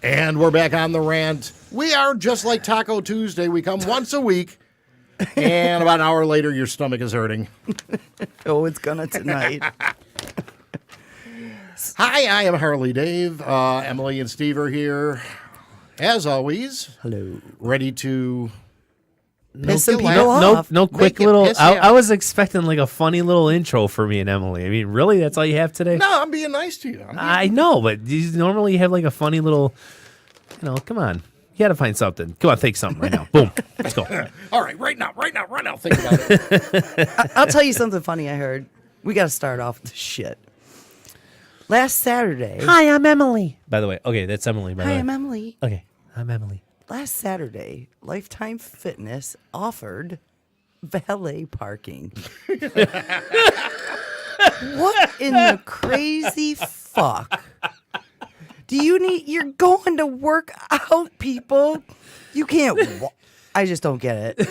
And we're back on the rant. We are just like Taco Tuesday. We come once a week, and about an hour later, your stomach is hurting. Oh, it's gonna tonight. Hi, I am Harley Dave. Emily and Steve are here, as always. Hello. Ready to Piss some laugh. people off. No quick Make it little. piss I you. was expecting like a funny little intro for me and Emily. I mean, really, that's all you have today? No, I'm being nice to you. I know, but you normally have like a funny little. Come on. You got to find something. Come on, think something right now. Boom. Let's go. All right, right now. Think about it. I'll tell you something funny I heard. We got to start off with the shit. Last Saturday. Hi, I'm Emily. By the way, okay, that's Emily. By the Hi, way. I'm Emily. Okay, I'm Emily. Last Saturday, Lifetime Fitness offered valet parking. What in the crazy fuck? You're going to work out, people. You can't, I just don't get it.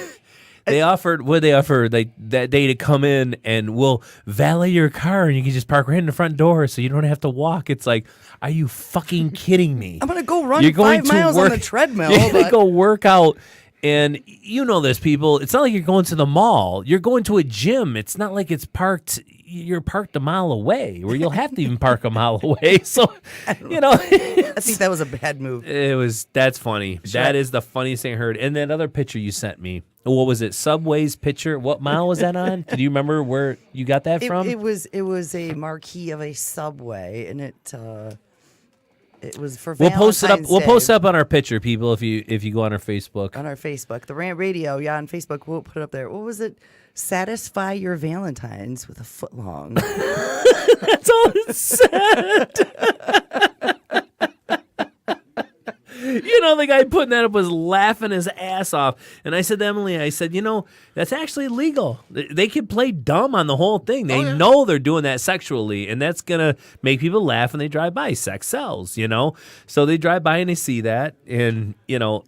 They offered, what did they offer that day to come in and we'll valet your car and you can just park right in the front door so you don't have to walk. It's like, are you fucking kidding me? I'm going to go run You're going 5 to miles work- on the treadmill. You're going to but- go work out. And you know this, people. It's not like you're going to the mall. You're going to a gym. It's not like you're parked a mile away where you'll have to even park a mile away. So, I think that was a bad move. That's funny. That is the funniest thing I heard. And that other picture you sent me, what was it? Subway's picture. What mile was that on? Did you remember where you got that from? It was a marquee of a Subway, and it was for We'll post it up. Valentine's We'll Day. post it up on our picture, people. If you go on our Facebook. On our Facebook, the Rant Radio, on Facebook, we'll put it up there. What was it? Satisfy your Valentines with a footlong. That's all it said. The guy putting that up was laughing his ass off. And I said to Emily, that's actually legal. They can play dumb on the whole thing. They know they're doing that sexually, and that's going to make people laugh when they drive by. Sex sells, So they drive by and they see that, and,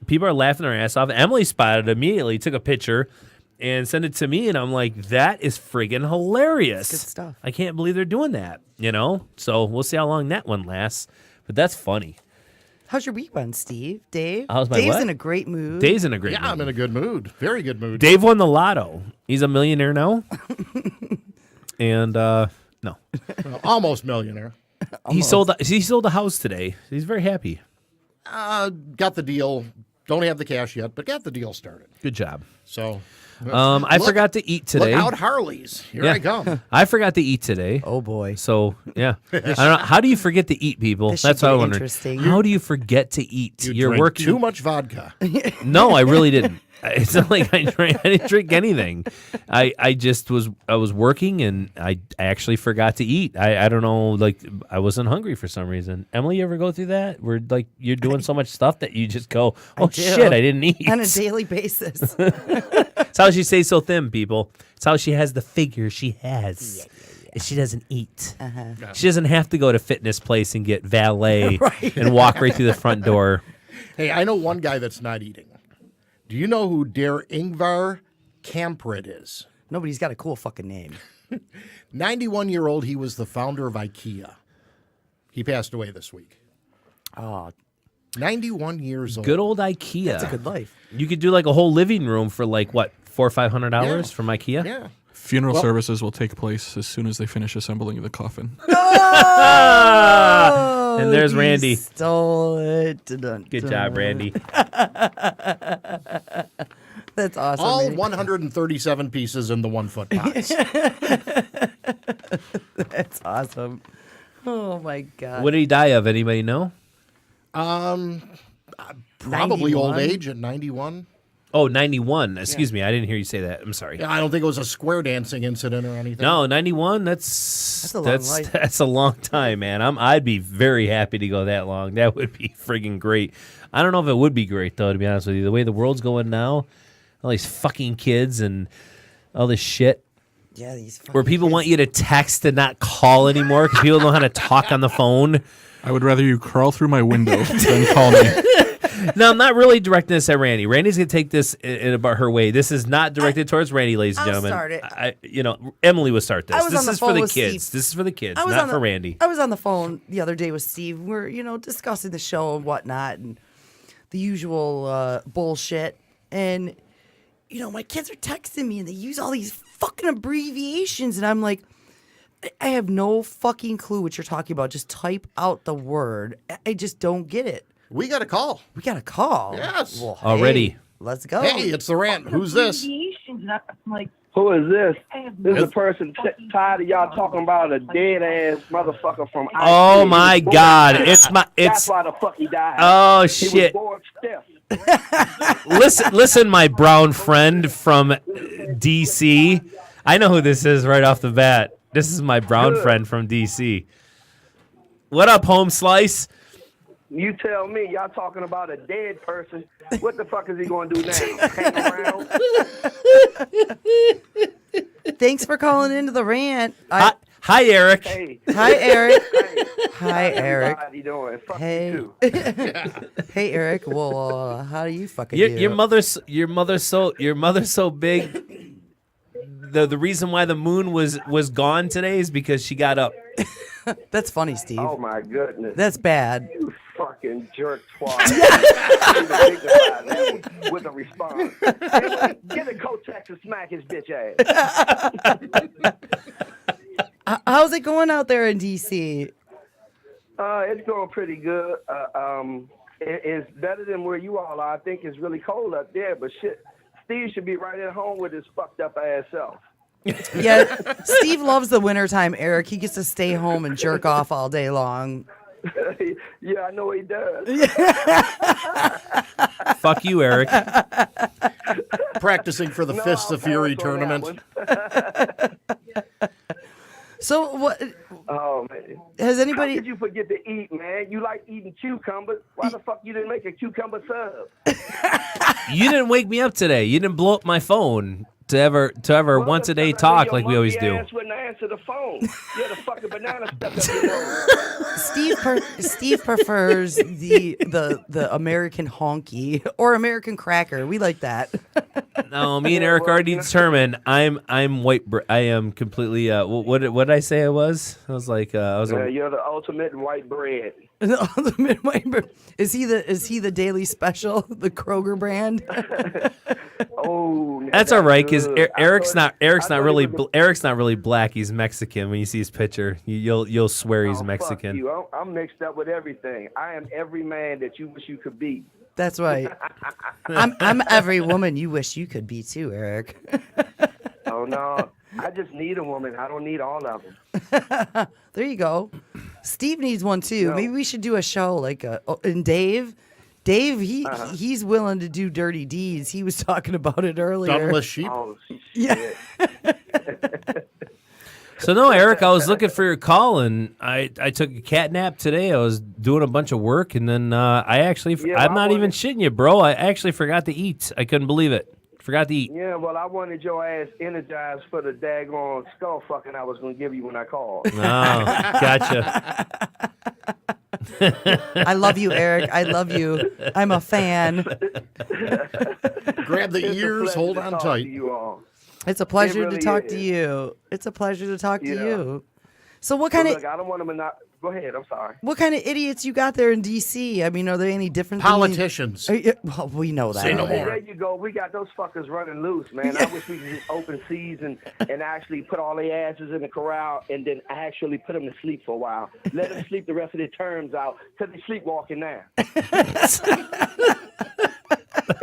people are laughing their ass off. Emily spotted it immediately, took a picture, and sent it to me, and I'm like, that is friggin' hilarious. That's good stuff. I can't believe they're doing that, So we'll see how long that one lasts. But that's funny. How's your week been, Steve? Dave? How's my Dave's what? in a great mood. Dave's in a great Yeah, mood. I'm in a good mood. Very good mood. Dave won the lotto. He's a millionaire now. And no. Almost millionaire. He sold a house today. He's very happy. Got the deal. Don't have the cash yet, but got the deal started. Good job. So, I forgot to eat today. Look out, Harleys. Here I come. I forgot to eat today. Oh, boy. So, yeah. I don't know. How do you forget to eat, people? This should That's what I get wonder. interesting. How do you forget to eat? You drink working too much vodka. No, I really didn't. It's not like I didn't drink anything. I was working and I actually forgot to eat. I don't know, like I wasn't hungry for some reason. Emily, you ever go through that? Where like you're doing so much stuff that you just go, oh do. shit, I didn't eat. On a daily basis. That's how she stays so thin, people. It's how she has the figure she has. She doesn't eat. She doesn't have to go to fitness place and get valet and walk right through the front door. Hey, I know one guy that's not eating. Do you know who Der Ingvar Kamprad is? Nobody's got a cool fucking name. 91-year-old. He was the founder of IKEA. He passed away this week. Oh, 91 years old. Good old IKEA. that's a good life. You could do like a whole living room for like what, $400 or $500 Yeah. from IKEA? Yeah. Funeral services will take place as soon as they finish assembling the coffin. And there's You Randy. Stole it. Dun, Good dun. job, Randy. That's awesome. All Randy. 137 pieces in the 1 foot pots. That's awesome. Oh my god. What did he die of? Anybody know? Probably 91? old age at 91. Oh, 91. Excuse me. I didn't hear you say that. I'm sorry. Yeah, I don't think it was a square dancing incident or anything. No, 91. That's a long life. That's a long time, man. I'd be very happy to go that long. That would be friggin' great. I don't know if it would be great though, to be honest with you. The way the world's going now, all these fucking kids and all this shit. Yeah, these fucking Where people kids. want you to text and not call anymore because people know how to talk on the phone. I would rather you crawl through my window than call me. No, I'm not really directing this at Randy. Randy's gonna take this in about her way. This is not directed towards Randy, ladies and I'll gentlemen. start it. Emily will start this. I was This on the is for phone the with kids. Steve. This is for the kids, I was not on for Randy. I was on the phone the other day with Steve. We're, discussing the show and whatnot and the usual bullshit. And, my kids are texting me and they use all these fucking abbreviations. And I'm like, I have no fucking clue what you're talking about. Just type out the word. I just don't get it. We got a call. We got a call. Yes. Well, Already. hey, let's go. Hey, it's the rant. Who's this? Who is this? This is a person tired of y'all talking about a dead ass motherfucker from. Oh my God! That's why the fuck he died. Oh He shit! was bored stiff. Listen, my brown friend from DC. I know who this is right off the bat. This is my brown friend from DC. What up, Home Slice? You tell me, y'all talking about a dead person. What the fuck is he going to do now? Hang around? Thanks for calling into the rant. Hi, Eric. Hey. Hi, Eric. Hey. Hi, Eric. How you doing? Fuck Hey. you too. Hey, Eric. Well, how do you fucking do? Your mother's so big. The reason why the moon was gone today is because she got up. That's funny, Steve. Oh my goodness. That's bad. You fucking jerk twat. With a response. Get a Kotex and smack his bitch ass. How's it going out there in D.C.? It's going pretty good. It's better than where you all are. I think it's really cold up there, but shit, Steve should be right at home with his fucked up ass self. Yeah, Steve loves the wintertime, Eric. He gets to stay home and jerk off all day long. Yeah, I know he does. Fuck you, Eric. Practicing for the Fists of Fury tournament. So what? Oh man. Has How anybody? did you forget to eat, man? You like eating cucumbers. Why the fuck you didn't make a cucumber sub? You didn't wake me up today. You didn't blow up my phone to ever Well, once a day because talk your like we always monkey do. ass wouldn't answer the phone. You had a fucking banana stuck up your nose. Steve prefers the American honky or American cracker. We like that. No, me and Eric already determined. I'm white. I am completely. What did I say I was? I was like You're the ultimate white bread. Is he the daily special, the Kroger brand? Oh, That's all right because good. Eric's not really he was Eric's not really black. He's Mexican. When you see his picture, you'll swear he's Fuck Mexican. you. I'm mixed up with everything. I am every man that you wish you could be. That's right. I'm every woman you wish you could be too, Eric. Oh no, I just need a woman. I don't need all of them. There you go. Steve needs one too. No. Maybe we should do a show like and Dave, he's willing to do dirty deeds. He was talking about it earlier. Dunless sheep. Oh shit. Yeah. So no, Eric, I was looking for your call, and I took a cat nap today. I was doing a bunch of work, and then I'm not even shitting you, bro. I actually forgot to eat. I couldn't believe it. Forgot to eat. Yeah, well, I wanted your ass energized for the daggone skull fucking I was going to give you when I called. Oh, gotcha. I love you, Eric. I love you. I'm a fan. Grab the It's a ears, pleasure hold to on talk tight. to you all. It's a pleasure really to talk is. to you. It's a pleasure to talk to Yeah. you. So what kind Look, I don't want to Go ahead. I'm sorry. of idiots you got there in D.C.? I mean, are they any different? Politicians. Well, we know that. Say no already. more. There you go. We got those fuckers running loose, man. I wish we could just open season and actually put all their asses in the corral and then actually put them to sleep for a while. Let them sleep the rest of their terms out because they sleepwalking now.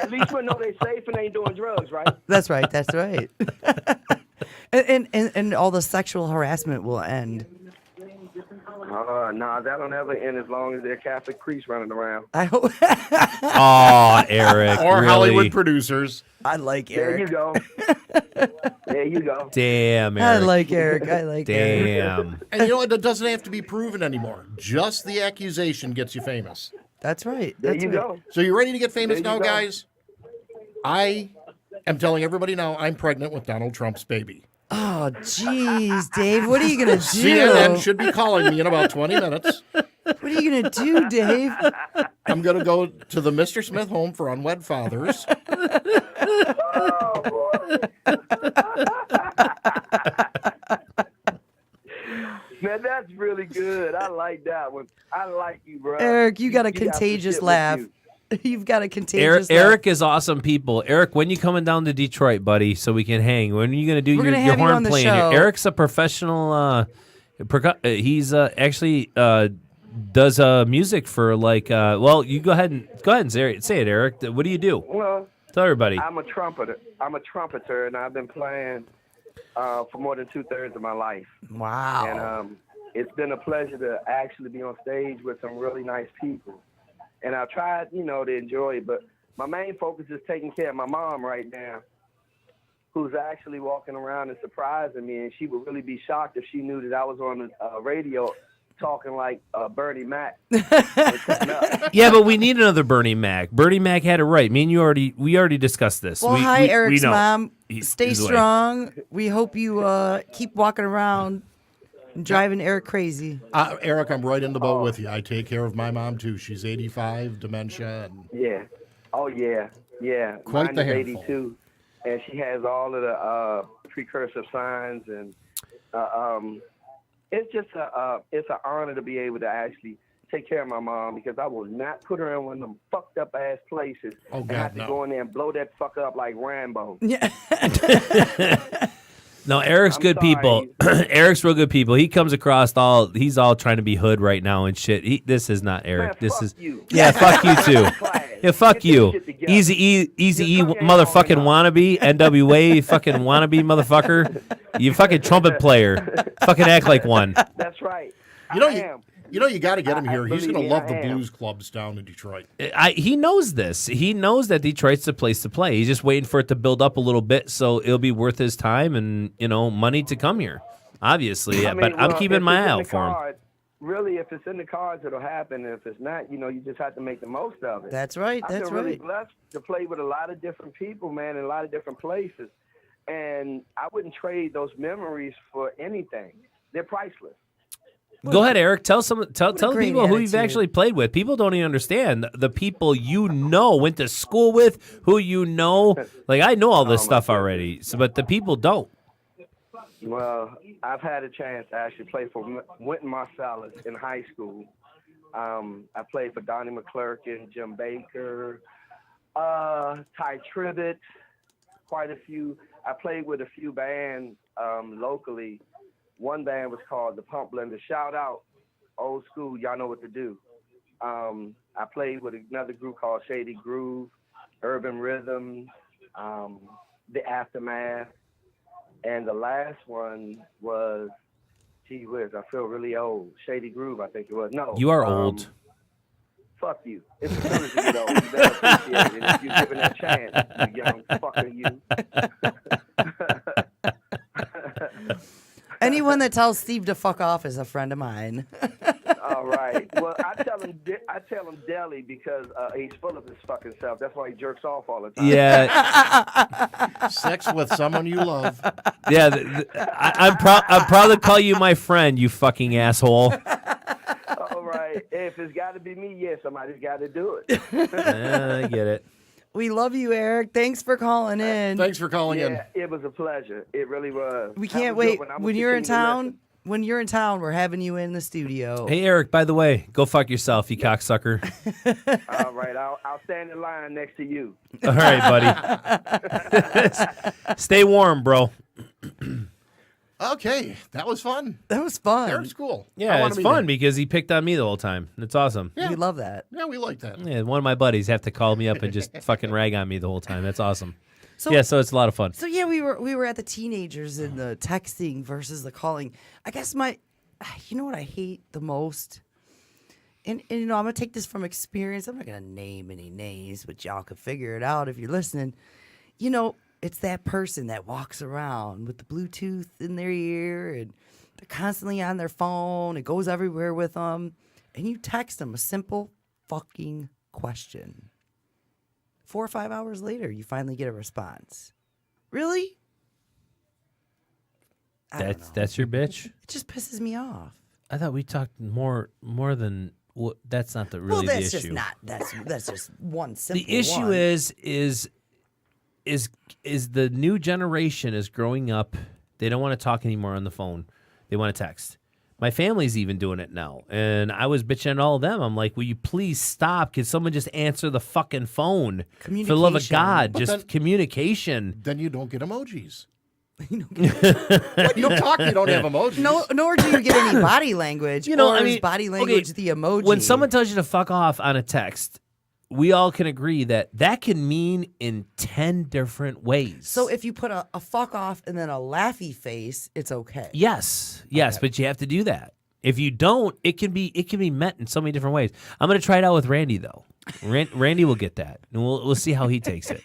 At least we know they're safe and ain't doing drugs, right? That's right. That's right. and all the sexual harassment will end. Nah, that'll never end as long as there are Catholic priests running around. I hope. Oh, Eric. Or really? Hollywood producers. I like There you Eric. go. There you go. Damn, I Eric. like Eric. I like Eric. Damn. And you know what? It doesn't have to be proven anymore. Just the accusation gets you famous. That's right. There That's you right. go. So you ready to get famous There now, you go. guys? I am telling everybody now I'm pregnant with Donald Trump's baby. Oh, jeez, Dave. What are you gonna do? CNN should be calling me in about 20 minutes. What are you gonna do, Dave? I'm going to go to the Mr. Smith home for unwed fathers. Oh, boy. Man, that's really good. I like that one. I like you, bro. Eric, you got a got some contagious shit with laugh. you. You've got a contagious laugh. Eric is awesome people. Eric, when you coming down to Detroit, buddy, so we can hang? When are you going to do We're your gonna have you horn on the playing show. here? Eric's a professional. He's actually does music for like. Well, you go ahead and say it, Eric. What do you do? Well, Tell everybody. I'm a trumpeter. And I've been playing for more than 2/3 of my life. Wow. And it's been a pleasure to actually be on stage with some really nice people. And I tried, to enjoy it, but my main focus is taking care of my mom right now, who's actually walking around and surprising me, and she would really be shocked if she knew that I was on the radio talking like Bernie Mac. Yeah, but we need another Bernie Mac. Bernie Mac had it right. Me and you we already discussed this. Well, we Eric's know. mom. Stay He's away. strong. We hope you keep walking around and driving Eric crazy. Eric, I'm right in the boat with you. I take care of my mom, too. She's 85, dementia. And Yeah. Oh, yeah. Yeah. Quite Mine the is handful. 82, and she has all of the precursive signs, and it's just it's an honor to be able to actually take care of my mom, because I will not put her in one of them fucked up ass places and God, have to no. go in there and blow that fucker up like Rambo. Yeah. No, Eric's I'm good sorry. people. Eric's real good people. He comes across he's all trying to be hood right now and shit. This is not Eric. Man, this fuck is you. Yeah, fuck you too. Class. Yeah, fuck Get you. this shit together. Easy You're coming motherfucking on wannabe, NWA fucking wannabe motherfucker. You fucking trumpet player. Fucking act like one. That's right. You know, I am. you got to get him here. He's believe going to me, love I the am. blues clubs down in Detroit. He knows this. He knows that Detroit's the place to play. He's just waiting for it to build up a little bit so it'll be worth his time and, money to come here. Obviously. I mean, but I'm well, keeping if my it's eye in out the for him. cards, really, if it's in the cards, it'll happen. And if it's not, you just have to make the most of it. That's right. I That's feel really right. blessed to play with a lot of different people, man, in a lot of different places. And I wouldn't trade those memories for anything. They're priceless. Go ahead, Eric. Tell the great people who you've attitude. actually played with. People don't even understand the people went to school with, who you know. Like, I know all this stuff already, but the people don't. Well, I've had a chance to actually play for Wynton Marsalis in high school. I played for Donnie McClurkin, Jim Baker, Ty Tribbett, quite a few. I played with a few bands locally. One band was called the Pump Blender. Shout out, old school, y'all know what to do. I played with another group called Shady Groove, Urban Rhythms, The Aftermath. And the last one was, gee whiz, I feel really old. Shady Groove, I think it was. No. You are old. Fuck you. It's as soon as you get old, you better appreciate it if you're given that chance, you young fucker, you. Anyone that tells Steve to fuck off is a friend of mine. All right. Well, I tell him Deli because he's full of his fucking self. That's why he jerks off all the time. Yeah, Sex with someone you love. yeah. I'm proud to call you my friend, you fucking asshole. All right. If it's got to be me, yeah, somebody's got to do it. I get it. We love you, Eric. Thanks for calling in. Thanks for calling in. Yeah, it was a pleasure. It really was. We Have a can't good wait. one. I'm When gonna you're in continue to town, listen. we're having you in the studio. Hey, Eric, by the way, go fuck yourself, you cocksucker. All right. I'll stand in line next to you. All right, buddy. Stay warm, bro. Okay, that was fun. That was fun. Eric's cool. I Yeah, wanna it's meet fun him. because he picked on me the whole time. It's awesome. Yeah. We love that. Yeah, we like that. Yeah, one of my buddies have to call me up and just fucking rag on me the whole time. That's awesome. So So it's a lot of fun. So yeah, we were at the teenagers and the texting versus the calling. I guess you know what I hate the most, and I'm gonna take this from experience. I'm not gonna name any names, but y'all can figure it out if you're listening. It's that person that walks around with the Bluetooth in their ear and they're constantly on their phone. It goes everywhere with them, and you text them a simple fucking question. 4 or 5 hours later, you finally get a response. Really? I don't know. That's your bitch. It just pisses me off. I thought we talked more than That's not the Well, really that's the just issue. not. That's just one simple. The issue one. is the new generation is growing up. They don't want to talk anymore on the phone. They want to text. My family's even doing it now. And I was bitching at all of them. I'm like, will you please stop? Can someone just answer the fucking phone? For the love of God, But just then- communication. Then you don't get emojis. When you talk, you don't have emojis. Nor do you get any body language. You know, or I is mean, body language the emoji. When someone tells you to fuck off on a text, we all can agree that can mean in 10 different ways. So if you put a fuck off and then a laughy face, it's okay. Yes, but you have to do that. If you don't, it can be meant in so many different ways. I'm going to try it out with Randy though. Randy will get that, and we'll see how he takes it.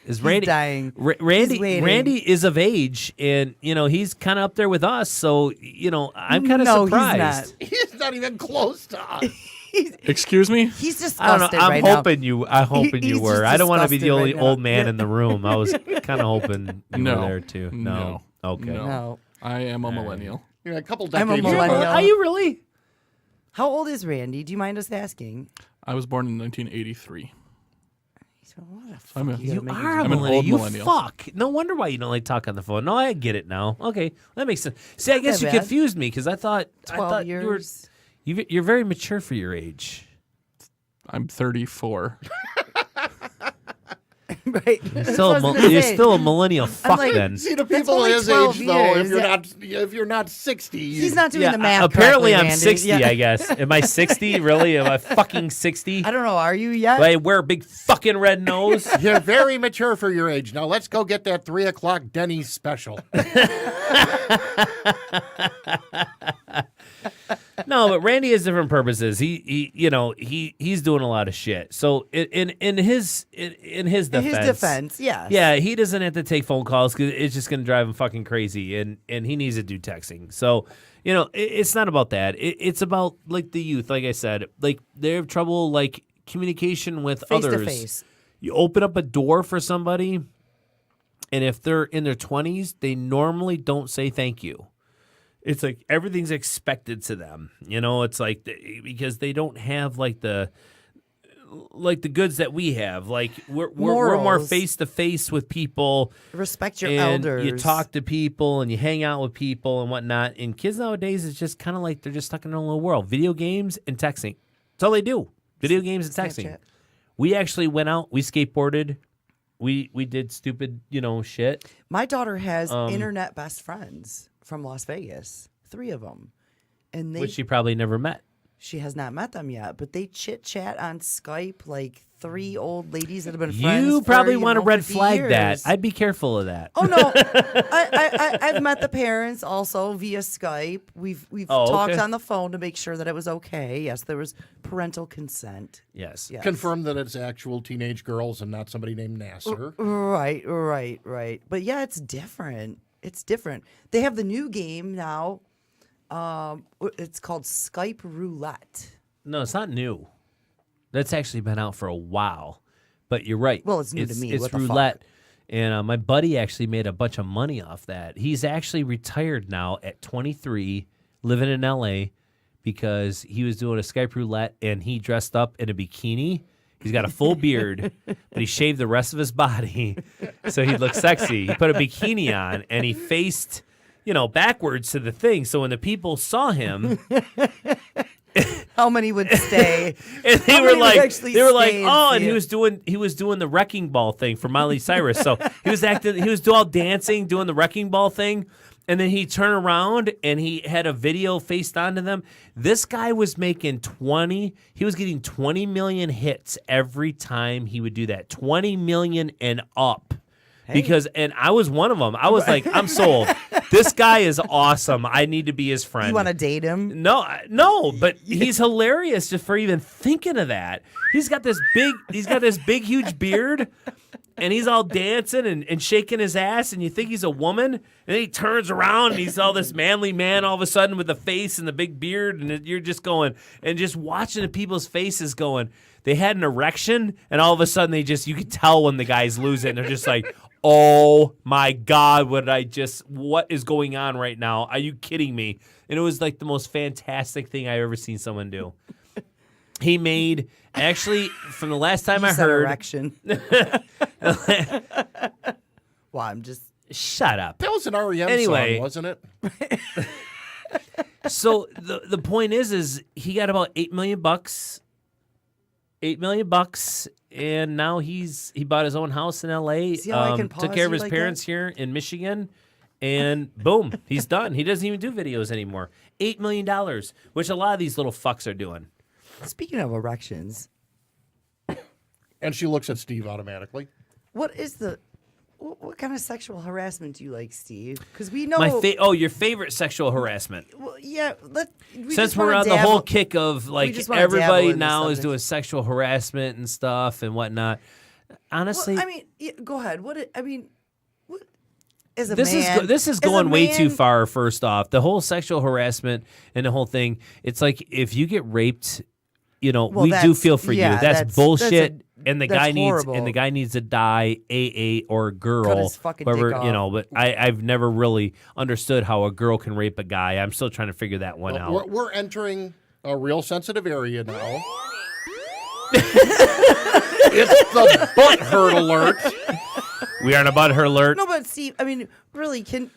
Is Randy dying. Randy He's waiting. Randy is of age, and he's kind of up there with us. So I'm kind of surprised. He's not even close to us. Excuse me? He's disgusted I don't know. I'm right now. hoping you. I'm hoping you He's were. just I don't want to be the disgusted only right now. old man in the room. I was kind of hoping you No. were there too. No. Okay. No. No. I am a millennial. You're a couple I'm a decades. millennial. Are you really? How old is Randy? Do you mind us asking? I was born in 1983. I'm a, You are a I'm an millennial. old You millennial. fuck. No wonder why you don't like talk on the phone. No, I get it now. Okay, that makes sense. See, I guess that you bad. confused me because I thought 12 you were. years. You're very mature for your age. I'm 34. Right. You're still a millennial fuck like, then. See, the That's people only his 12 age, though, years. if you're not 60, He's not doing Yeah, the math. apparently correctly, I'm Randy. 60, Yeah. I guess. Am I 60? Really? Am I fucking 60? I don't know. Are you yet? Do I wear a big fucking red nose? You're very mature for your age. Now let's go get that 3 o'clock Denny's special. No, but Randy has different purposes. He's doing a lot of shit. So in his defense, In his defense, yes. yeah, he doesn't have to take phone calls because it's just gonna drive him fucking crazy, and he needs to do texting. So it's not about that. It's about like the youth. Like I said, like they have trouble like communication with Face others. to face. You open up a door for somebody, and if they're in their 20s, they normally don't say thank you. It's like everything's expected to them. It's like because they don't have like the goods that we have. Like we're more Morals. face to face with people. Respect your and elders. you talk to people and you hang out with people and whatnot. And kids nowadays, it's just kind of like they're just stuck in their own little world. Video games and texting. That's all they do. Video games and texting. Snapchat. We actually went out. We skateboarded. We did stupid, shit. My daughter has internet best friends from Las Vegas, 3 of them, and Which she probably never met. she has not met them yet, but they chit chat on Skype like 3 old ladies that have been friends. You for, probably want to 50 red flag years. that. I'd be careful of that. Oh no, I've met the parents also via Skype. We've talked okay. on the phone to make sure that it was okay. Yes, there was parental consent. Yes. Yes. Confirm that it's actual teenage girls and not somebody named Nasser. Right. But yeah, it's different. It's different. They have the new game now. It's called Skype Roulette. No, it's not new. That's actually been out for a while. But you're right. Well, it's new to me. It's What the fuck? roulette. And my buddy actually made a bunch of money off that. He's actually retired now at 23, living in L.A., because he was doing a Skype roulette and he dressed up in a bikini. He's got a full beard, but he shaved the rest of his body so he looked sexy. He put a bikini on and he faced, backwards to the thing. So when the people saw him, How many would stay? and they How were many would like, actually oh, stay and and see he it? was doing the wrecking ball thing for Miley Cyrus. So he was all dancing, doing the wrecking ball thing. And then he turned around and he had a video faced onto them. This guy was making he was getting 20 million hits every time he would do that. 20 million and up. And I was one of them. I was like, I'm sold. This guy is awesome. I need to be his friend. You want to date him? No, but he's hilarious just for even thinking of that. He's got this big, huge beard, and he's all dancing and shaking his ass, and you think he's a woman, and then he turns around and he's all this manly man all of a sudden with the face and the big beard, and you're just going and just watching the people's faces going. They had an erection, and all of a sudden you could tell when the guys lose it, and they're just like, oh my God, what is going on right now? Are you kidding me? and it was like the most fantastic thing I've ever seen someone do. He made, actually, from the last time I heard. Erection. Well, I'm just. Shut up. That was an REM Anyway. song, wasn't it? So the point is he got about $8 million. $8 million, and now he bought his own house in L.A. See how I can Took pause care of you his like parents that? here in Michigan, and boom, he's done. He doesn't even do videos anymore. $8 million, which a lot of these little fucks are doing. Speaking of erections, And she looks at Steve automatically. what kind of sexual harassment do you like, Steve? Because we know. Your favorite sexual harassment. Well, yeah. Since we're on the whole kick of like just wanna dabble everybody in the now is subject. doing sexual harassment and stuff and whatnot. Honestly, Well, I mean, go ahead. What? As a this man, is as a going way too man- far. First off, the whole sexual harassment and the whole thing. It's like if you get raped, Well, we do that's- feel for yeah, you. That's bullshit. And the that's guy horrible. needs to die, AA or a Cut girl, his fucking dick whoever, off. But I've never really understood how a girl can rape a guy. I'm still trying to figure that one out. We're entering a real sensitive area now. It's the butt hurt alert. We are on a butthurt alert. No, but Steve, I mean, really, can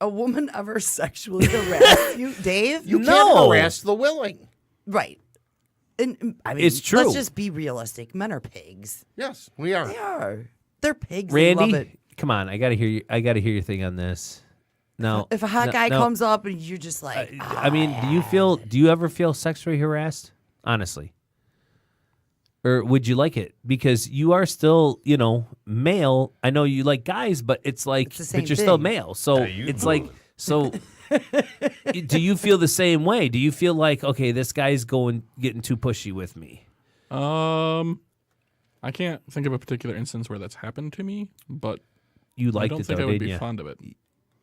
a woman ever sexually harass you, Dave? You No. can't harass the willing. Right. And I mean, It's true. Let's just be realistic. Men are pigs. Yes, we are. They are. They're pigs. They love Randy, it. come on, I gotta hear you. I gotta hear your thing on this. No, If a hot guy comes up and you're just like, I mean, do you ever feel sexually harassed? Honestly, or would you like it? Because you are still, male. I know you like guys, but it's like, It's the same but you're still thing. male. So it's like, so. Do you feel the same way? Do you feel like, okay, this guy's getting too pushy with me? I can't think of a particular instance where that's happened to me, but You I liked don't it think though, I would didn't be you? fond of it.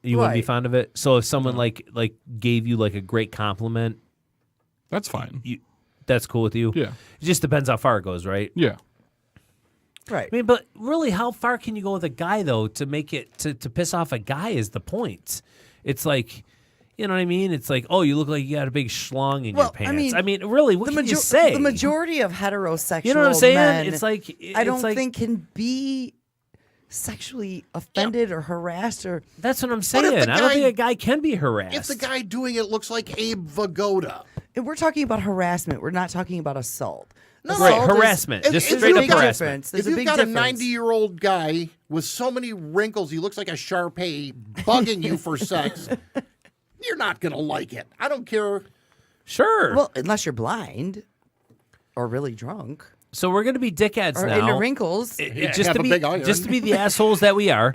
You wouldn't be Right. fond of it. So if someone like gave you like a great compliment, That's fine. that's cool with you. Yeah. It just depends how far it goes, right? Yeah. right. I mean, but really, how far can you go with a guy though to make it to piss off a guy is the point. It's like, you know what I mean? It's like, oh, you look like you got a big schlong in your Well, pants. I mean, really, what can you say? The majority of heterosexual You know what I'm saying? men, It's like I don't it's like, think can be sexually offended or harassed or. that's what I'm But saying. if the I don't guy- think a guy can be harassed. If the guy doing it looks like Abe Vigoda. And we're talking about harassment. We're not talking about assault. No, right, Assault is- harassment, If- just if straight you up got- harassment. There's If a you've big got difference. a 90-year-old guy with so many wrinkles, he looks like a Shar Pei bugging you for sex, you're not going to like it. I don't care. Sure. Well, unless you're blind or really drunk so we're gonna be dickheads or now. into wrinkles. Yeah, just have to a be big iron. just to be the assholes that we are,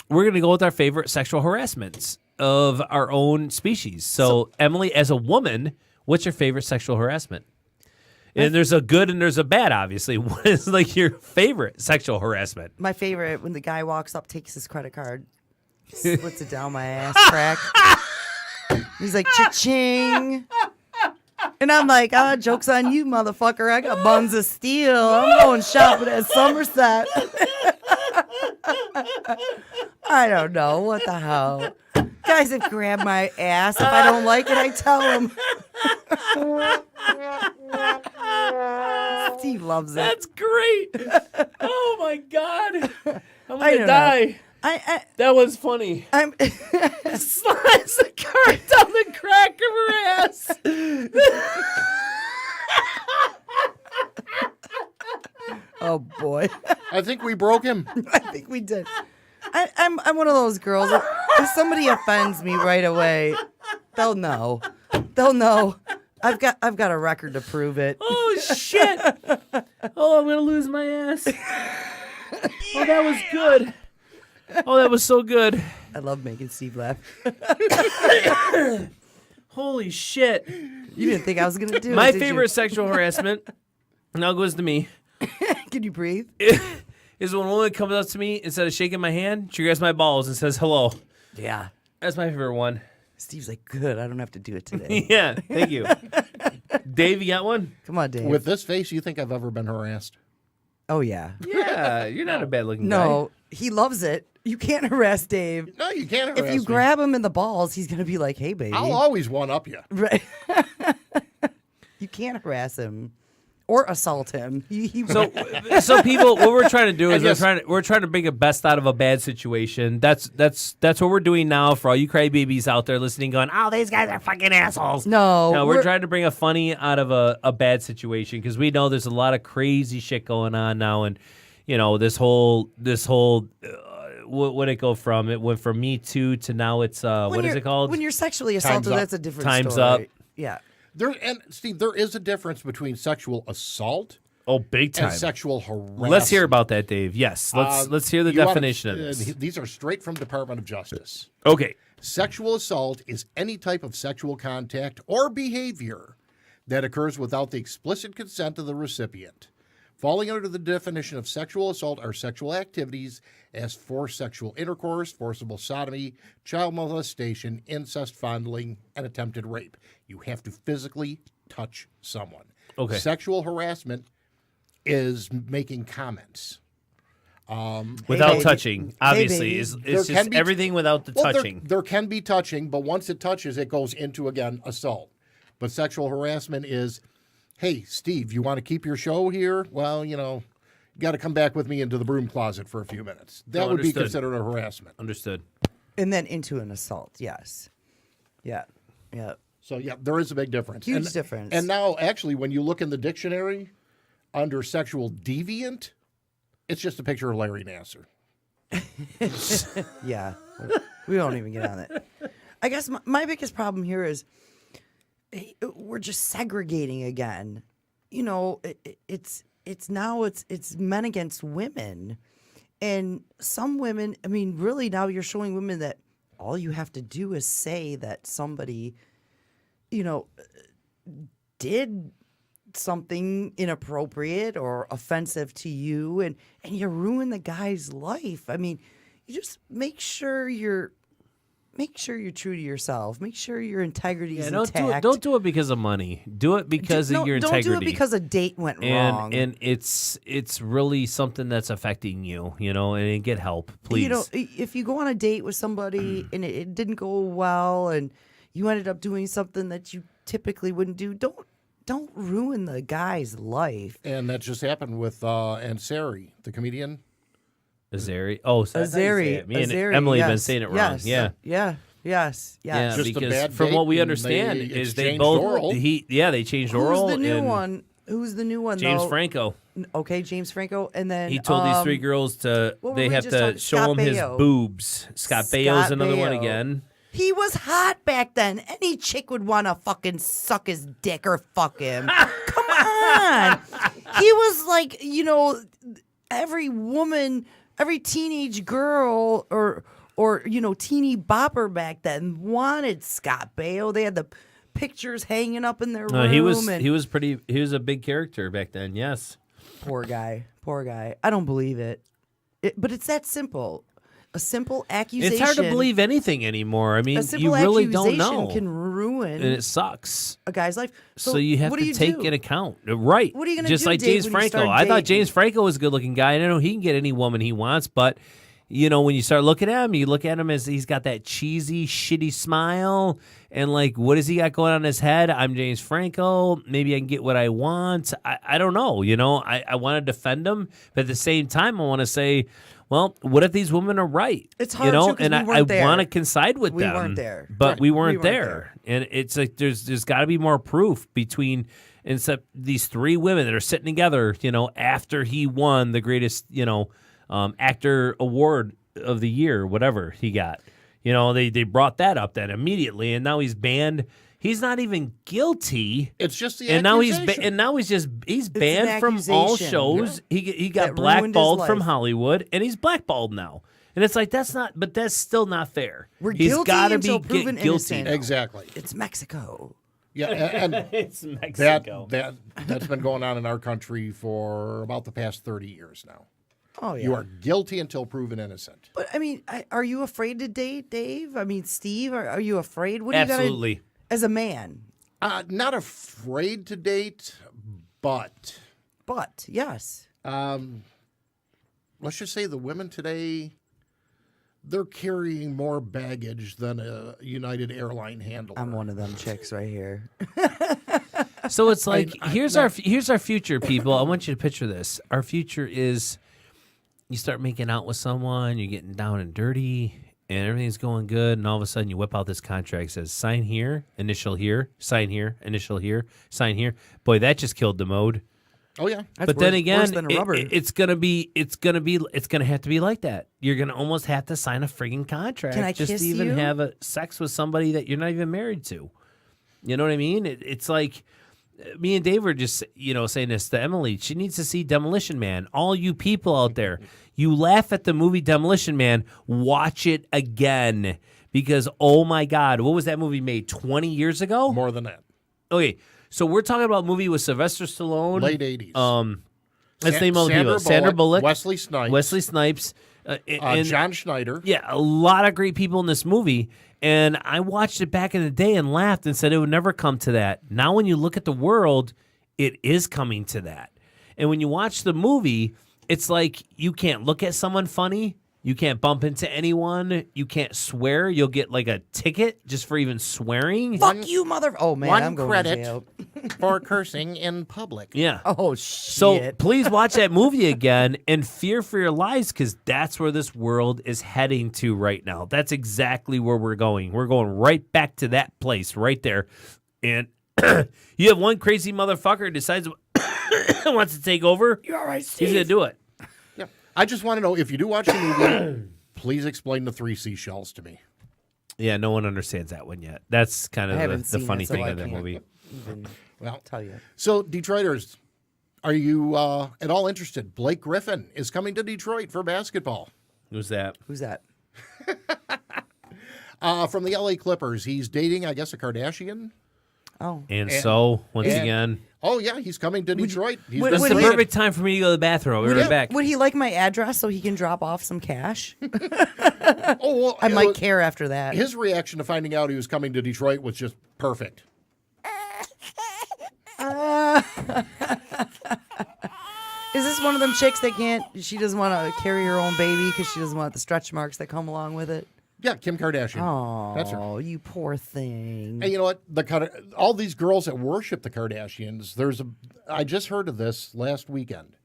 we're gonna go with our favorite sexual harassments of our own species. So Emily, as a woman, what's your favorite sexual harassment? And there's a good and there's a bad, obviously. What is like your favorite sexual harassment? My favorite when the guy walks up, takes his credit card, slits it down my ass crack. He's like, cha-ching. And I'm like, joke's on you, motherfucker. I got buns of steel. I'm going shopping at Somerset. I don't know. What the hell? Guys have grabbed my ass. If I don't like it, I tell them. Steve loves it. That's great. Oh my god, I'm I gonna don't die. That was funny. I'm Slides the card down the crack of her ass. oh boy. I think we broke him. I think we did. I'm one of those girls. If somebody offends me right away, they'll know. They'll know. I've got a record to prove it. Oh shit! Oh, I'm gonna lose my ass. Oh, that was good. Oh, that was so good. I love making Steve laugh. Holy shit! You didn't think I was gonna do it. My did favorite sexual harassment now goes to me. you? Can you breathe? Is when a woman comes up to me instead of shaking my hand, she grabs my balls and says hello. Yeah. That's my favorite one. Steve's like, good. I don't have to do it today. Yeah, thank you. Dave, you got one? Come on, Dave. With this face, you think I've ever been harassed? Oh yeah. Yeah, you're not a bad looking guy. No, he loves it. You can't harass Dave. No, you can't harass If you me. grab him in the balls, he's gonna be like, "Hey, baby." I'll always one up you. Right. You can't harass him or assault him. So people, what we're trying to do is guess- we're trying to bring the best out of a bad situation. That's what we're doing now for all you crybabies out there listening, going, "Oh, these guys are fucking assholes." No, we're trying to bring a funny out of a bad situation because we know there's a lot of crazy shit going on now, and this whole what did it go from? It went from Me Too to now it's what is it called? When you're sexually assaulted, Up. that's a different Time's story. up. Yeah. Steve, there is a difference between sexual assault Oh, big time. and sexual harassment. Let's hear about that, Dave. Yes, let's hear the You wanna- definition of this. These are straight from Department of Justice. Okay. Sexual assault is any type of sexual contact or behavior that occurs without the explicit consent of the recipient. Falling under the definition of sexual assault are sexual activities as forced sexual intercourse, forcible sodomy, child molestation, incest, fondling, and attempted rape. You have to physically touch someone. Okay. Sexual harassment is making comments. Without baby. touching, obviously, baby. it's There just can be- everything without the Well, touching. There can be touching, but once it touches, it goes into, again, assault. But sexual harassment is, hey, Steve, you want to keep your show here? Well, you got to come back with me into the broom closet for a few minutes. That would be understood. considered a harassment. Understood. And then into an assault. Yes. Yeah. Yeah. So, yeah, there is a big difference. Huge difference. And now, actually, when you look in the dictionary under sexual deviant, it's just a picture of Larry Nassar. Yeah. We won't even get on that. I guess my biggest problem here is we're just segregating again. It's men against women. And some women, I mean, really now you're showing women that all you have to do is say that somebody, did something inappropriate or offensive to you and you ruin the guy's life. I mean, you just make sure you're true to yourself. Make sure your integrity is intact. Don't do it because of money. Do it because of your integrity. Don't do it because a date went wrong. And it's really something that's affecting you, and get help, please. If you go on a date with somebody and it didn't go well and you ended up doing something that you typically wouldn't do, don't ruin the guy's life. And that just happened with Ansari, the comedian. Azari. Oh, so that's how you say it. Me and Azari, Emily have been yes, saying it wrong. yes, Yeah. Yes. Yeah, Just a because bad from date what we and understand they is they exchanged both oral. they changed Who's oral. the new and one? Who's the new one? James though? Franco. Okay, James Franco, and then He told these three girls to what were they we have just to talking- show Scott him his Baio. boobs. Scott Baio's Scott another one Baio. again. He was hot back then. Any chick would want to fucking suck his dick or fuck him. Come on. He was like, every woman, every teenage girl or teeny bopper back then wanted Scott Baio. They had the pictures hanging up in their room. He was and he was a big character back then. Yes. Poor guy. I don't believe it. But it's that simple. A simple accusation. It's hard to believe anything anymore. I mean, A you simple really don't accusation know, can ruin and it sucks. a guy's life. So you have what do to you take do? an account, right? What are you gonna Just do, like Dave, James when you Franco. start I thought dating? James Franco was a good-looking guy. And I know he can get any woman he wants, but when you start looking at him, you look at him as he's got that cheesy, shitty smile, and like, what does he got going on in his head? I'm James Franco. Maybe I can get what I want. I don't know. I want to defend him, but at the same time, I want to say, well, what if these women are right? It's hard, too, 'cause and we I weren't there. want to coincide with We them. weren't there. But Right. we weren't We weren't there. And it's like there's got to be more proof between these three women that are sitting together, after he won the greatest, actor award of the year, whatever he got. They brought that up then immediately, and now he's banned. He's not even guilty. It's just the And now he's accusation. he's an banned from all accusation. shows. He got That ruined his blackballed from life. Hollywood, and he's blackballed now. And it's like that's still not fair. We're He's guilty gotta until be proven guilty. innocent. Exactly. It's Mexico. Yeah, and It's Mexico. that's been going on in our country for about the past 30 years now. Oh yeah. You are guilty until proven innocent. But I mean, are you afraid to date, Dave? I mean, Steve, are you afraid? What do Absolutely. you gotta, as a man? Not afraid to date, but But yes, let's just say the women today, they're carrying more baggage than a United airline handler. I'm one of them chicks right here. So it's like here's our future, people. I want you to picture this. Our future is you start making out with someone, you're getting down and dirty, and everything's going good, and all of a sudden you whip out this contract that says sign here, initial here, sign here, initial here, sign here. Boy, that just killed the mode. Oh yeah, That's But then worse again, than a rubber. it's gonna have to be like that. You're gonna almost have to sign a friggin' contract Can I just kiss to even you? have a sex with somebody that you're not even married to. You know what I mean? It's like me and Dave were just saying this to Emily. She needs to see Demolition Man. All you people out there, you laugh at the movie Demolition Man. Watch it again because oh my God, what was that movie made 20 years ago? more than that. Okay. So we're talking about a movie with Sylvester Stallone. Late 80s. Let's name all the people. Sandra Bullock. Wesley Snipes. And John Schneider. yeah, a lot of great people in this movie. And I watched it back in the day and laughed and said it would never come to that. Now when you look at the world, it is coming to that. And when you watch the movie, it's like you can't look at someone funny. You can't bump into anyone. You can't swear. You'll get like a ticket just for even swearing. Fuck you, mother. Oh man, one I'm going credit. to jail. For cursing in public. Yeah. Oh So shit. please watch that movie again and fear for your lives because that's where this world is heading to right now. That's exactly where we're going. We're going right back to that place right there. And you have one crazy motherfucker who decides wants to take over. You're all right, Steve. He's going to do it. Yeah. I just want to know if you do watch the movie, please explain the 3 seashells to me. Yeah, no one understands that one yet. That's kind I of haven't the seen funny it, so thing I of that can't movie. even Well, tell you. so Detroiters, are you at all interested? Blake Griffin is coming to Detroit for basketball. Who's that? Who's that? From the LA Clippers. He's dating, I guess, a Kardashian. Oh. And so, once and- again, Oh, yeah, he's coming to Detroit. He's would- been it's the he- slated. perfect time for me to go to the bathroom. I'll be right back. Would he like my address so he can drop off some cash? Oh, well, I might care after that. His reaction to finding out he was coming to Detroit was just perfect. Is this one of them chicks that can't? She doesn't want to carry her own baby because she doesn't want the stretch marks that come along with it. Yeah, Kim Kardashian. Oh, That's her. you poor thing. And you know what? All these girls that worship the Kardashians, I just heard of this last weekend.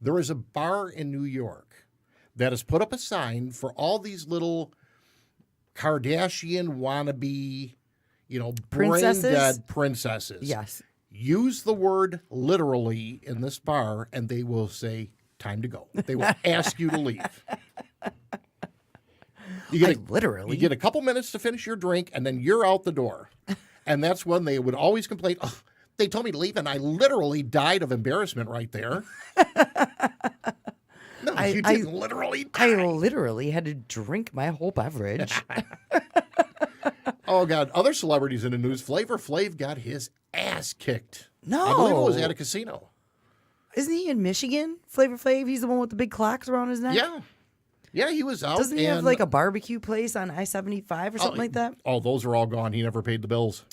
There is a bar in New York that has put up a sign for all these little Kardashian wannabe, Princesses? brain dead princesses. Yes. Use the word literally in this bar, and they will say, "Time to go." They will ask you to leave. You Literally. You get a couple minutes to finish your drink, and then you're out the door. And that's when they would always complain, "Oh, they told me to leave, and I literally died of embarrassment right there." No, you didn't literally die. I literally had to drink my whole beverage. Oh, God. Other celebrities in the news. Flavor Flav got his ass kicked. No. I believe it was at a casino. Isn't he in Michigan? Flavor Flav? He's the one with the big clocks around his neck? Yeah. Yeah, he was out. Doesn't he have and- like a barbecue place on I-75 or something like that? Oh, those are all gone. He never paid the bills.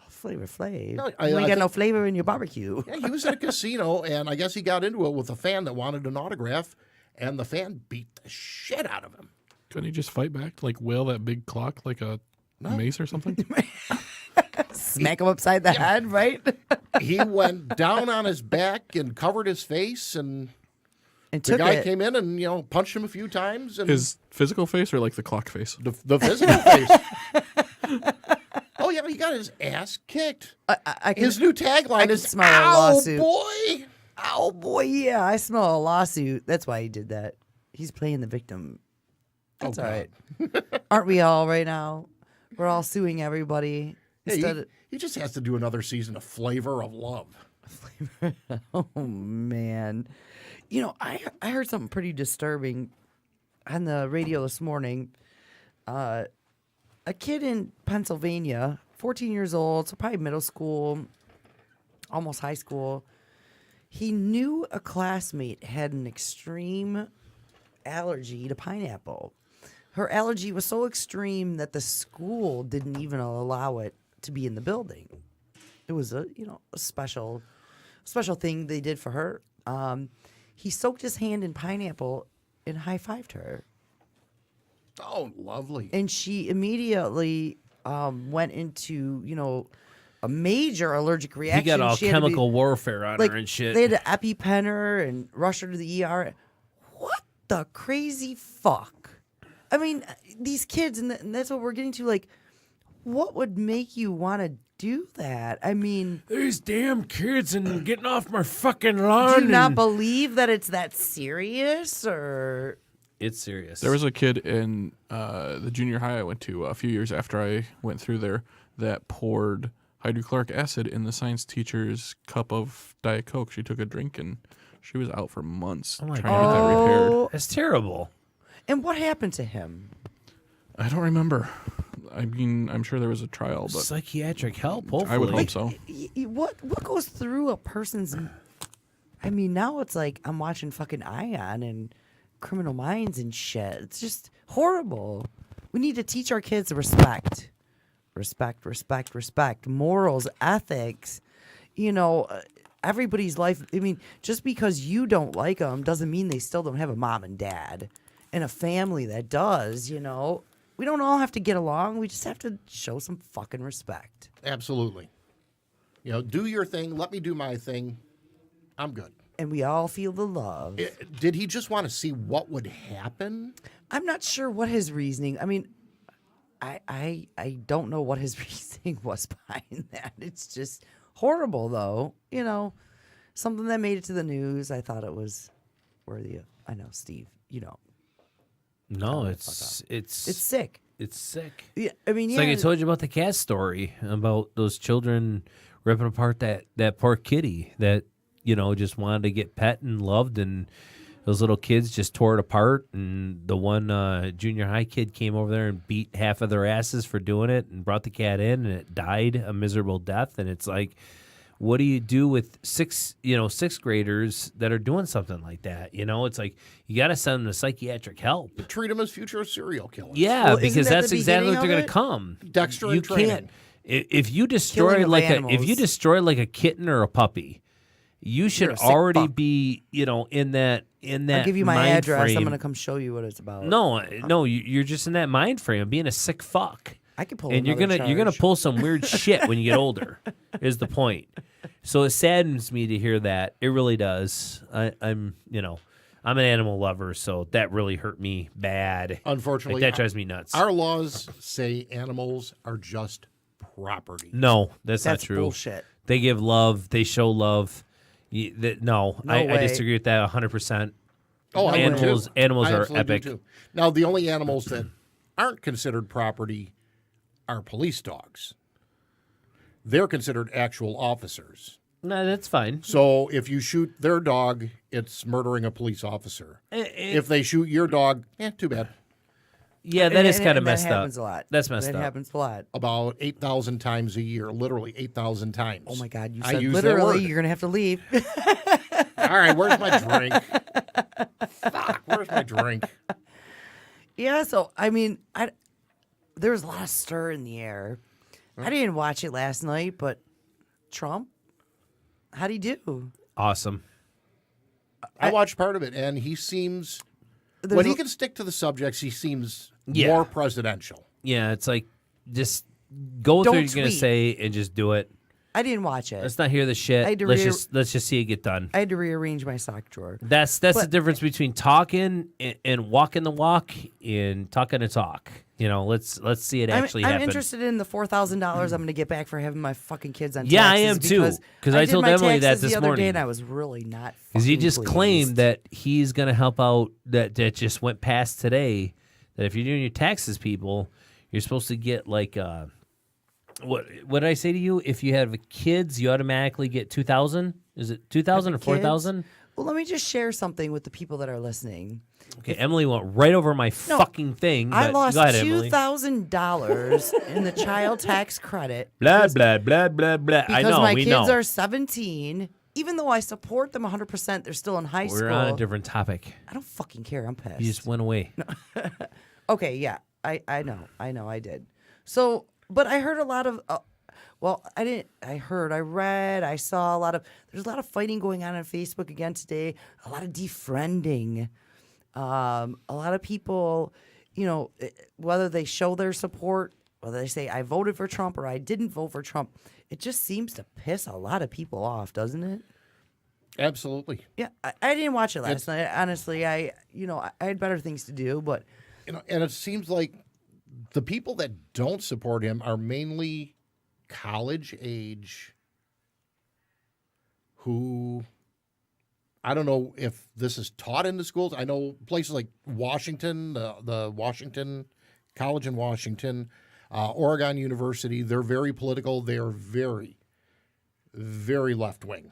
Flavor Flav. No, You I ain't got think- no flavor in your barbecue. Yeah, he was at a casino, and I guess he got into it with a fan that wanted an autograph, and the fan beat the shit out of him. Couldn't he just fight back? Like whale that big clock like a mace or something? Smack him upside the head, right? He went down on his back and covered his face, and And the took guy it. came in and punched him a few times. And His physical face or like the clock face? the physical face. Oh yeah, he got his ass kicked. I can, His new tagline can is smell a "Ow, lawsuit." boy." oh boy, yeah, I smell a lawsuit. That's why he did that. He's playing the victim. That's all right. Aren't we all right now? We're all suing everybody. Hey, Instead he just has to do another season of Flavor of Love. oh man. I heard something pretty disturbing on the radio this morning. A kid in Pennsylvania, 14 years old, so probably middle school, almost high school. He knew a classmate had an extreme allergy to pineapple. Her allergy was so extreme that the school didn't even allow it to be in the building. It was a special thing they did for her. he soaked his hand in pineapple and high-fived her. Oh, lovely. And she immediately went into, a major allergic reaction. He got all She had to be- chemical warfare on her and shit. They had to EpiPen her and rush her to the ER. What the crazy fuck? I mean, these kids, and that's what we're getting to. Like, what would make you want to do that? I mean, These damn kids and getting off my fucking lawn. do you not believe that it's that serious? Or It's serious. There was a kid in the junior high I went to a few years after I went through there that poured hydrochloric acid in the science teacher's cup of Diet Coke. She took a drink and she was out for months trying to get that repaired. That's terrible. and what happened to him? I don't remember. I mean, I'm sure there was a trial, but Psychiatric help, hopefully. I would hope so. What goes through a person's? I mean, now it's like I'm watching fucking Ion and Criminal Minds and shit. It's just horrible. We need to teach our kids respect, morals, ethics. Everybody's life. I mean, just because you don't like them doesn't mean they still don't have a mom and dad and a family that does. We don't all have to get along. We just have to show some fucking respect. Absolutely. Do your thing. Let me do my thing. I'm good. And we all feel the love. Did he just want to see what would happen? I'm not sure what his reasoning. I mean, I don't know what his reasoning was behind that. It's just horrible, though. Something that made it to the news. I thought it was worthy of. I know, Steve. No, it's sick. It's sick. Yeah, I mean, It's like I told you about the cat story about those children ripping apart that poor kitty that just wanted to get pet and loved, and those little kids just tore it apart. And the one junior high kid came over there and beat half of their asses for doing it, and brought the cat in, and it died a miserable death. And it's like, what do you do with sixth graders that are doing something like that? It's like you got to send them to psychiatric help. Treat him as future serial killers. Yeah, Well, because isn't that that's the exactly what they're beginning going of to come. Dexter You in training. can't. If you destroy Killing of like animals. a kitten or a puppy, you should You're a sick already fuck. be in that I'll give you my mind address. frame. I'm gonna come show you what it's about. No, you're just in that mind frame of being a sick fuck. I could pull. And you're another gonna charge. pull some weird shit when you get older. Is the point? So it saddens me to hear that. It really does. I'm an animal lover, so that really hurt me bad. Unfortunately, Like, that drives me nuts. Our laws say animals are just property. No, that's not That's true. bullshit. They give love. They show love. No, I way. disagree with that 100%. Oh, I would Animals- too. animals I are absolutely do epic. too. Now, the only animals that aren't considered property are police dogs. They're considered actual officers. No, that's fine. So if you shoot their dog, it's murdering a police officer. If they shoot your dog, too bad. Yeah, that is And- kind of and messed that up. happens a lot. That's messed That up. happens a lot. About 8,000 times a year, literally 8,000 times. Oh my God! You I said use that literally. word. You're gonna have to leave. All right, where's my drink? Fuck, where's my drink? Yeah. So I mean, there was a lot of stir in the air. I didn't watch it last night, but Trump, how'd he do? Awesome. I watched part of it, and he seems, There's when he a- can stick to the subjects, he seems Yeah. more presidential. Yeah, it's like just go with what Don't you're going to tweet. say and just do it. I didn't watch it. Let's not hear the shit. I had to Let's just see it get done. I had to rearrange my sock drawer. That's the But- difference between talking and walking the walk and talking the talk. Let's see it actually I'm happen. interested in the $4,000 I'm going to get back for having my fucking kids on Yeah, I taxes. am too, 'cause I did told my Emily that taxes this the other morning. day, and I was really not. Because he fucking just pleased. claimed that he's going to help out. That just went past today. That if you're doing your taxes, people, you're supposed to get like what did I say to you? If you have kids, you automatically get 2,000. Is it 2,000 or Kids? 4,000? Well, let me just share something with the people that are listening. Okay, Emily went right over my fucking thing. I but lost go ahead, Emily. $2,000 in the child tax credit. Blah blah blah blah blah. I Because know. my we kids know. are 17. Even though I support them 100%, they're still in high We're school. on a different topic. I don't fucking care. I'm pissed. You just went away. Okay, yeah. I know. I did. So, but I heard a lot of Well, I didn't. I heard. I read. I saw a lot of. There's a lot of fighting going on Facebook again today. A lot of defriending. A lot of people, whether they show their support, whether they say I voted for Trump or I didn't vote for Trump, it just seems to piss a lot of people off, doesn't it? Absolutely. Yeah, I didn't watch it last night. Honestly, I had better things to do, but And it seems like the people that don't support him are mainly college age who, I don't know if this is taught in the schools. I know places like Washington, the Washington College in Washington, Oregon University, they're very political. They are very, very left-wing.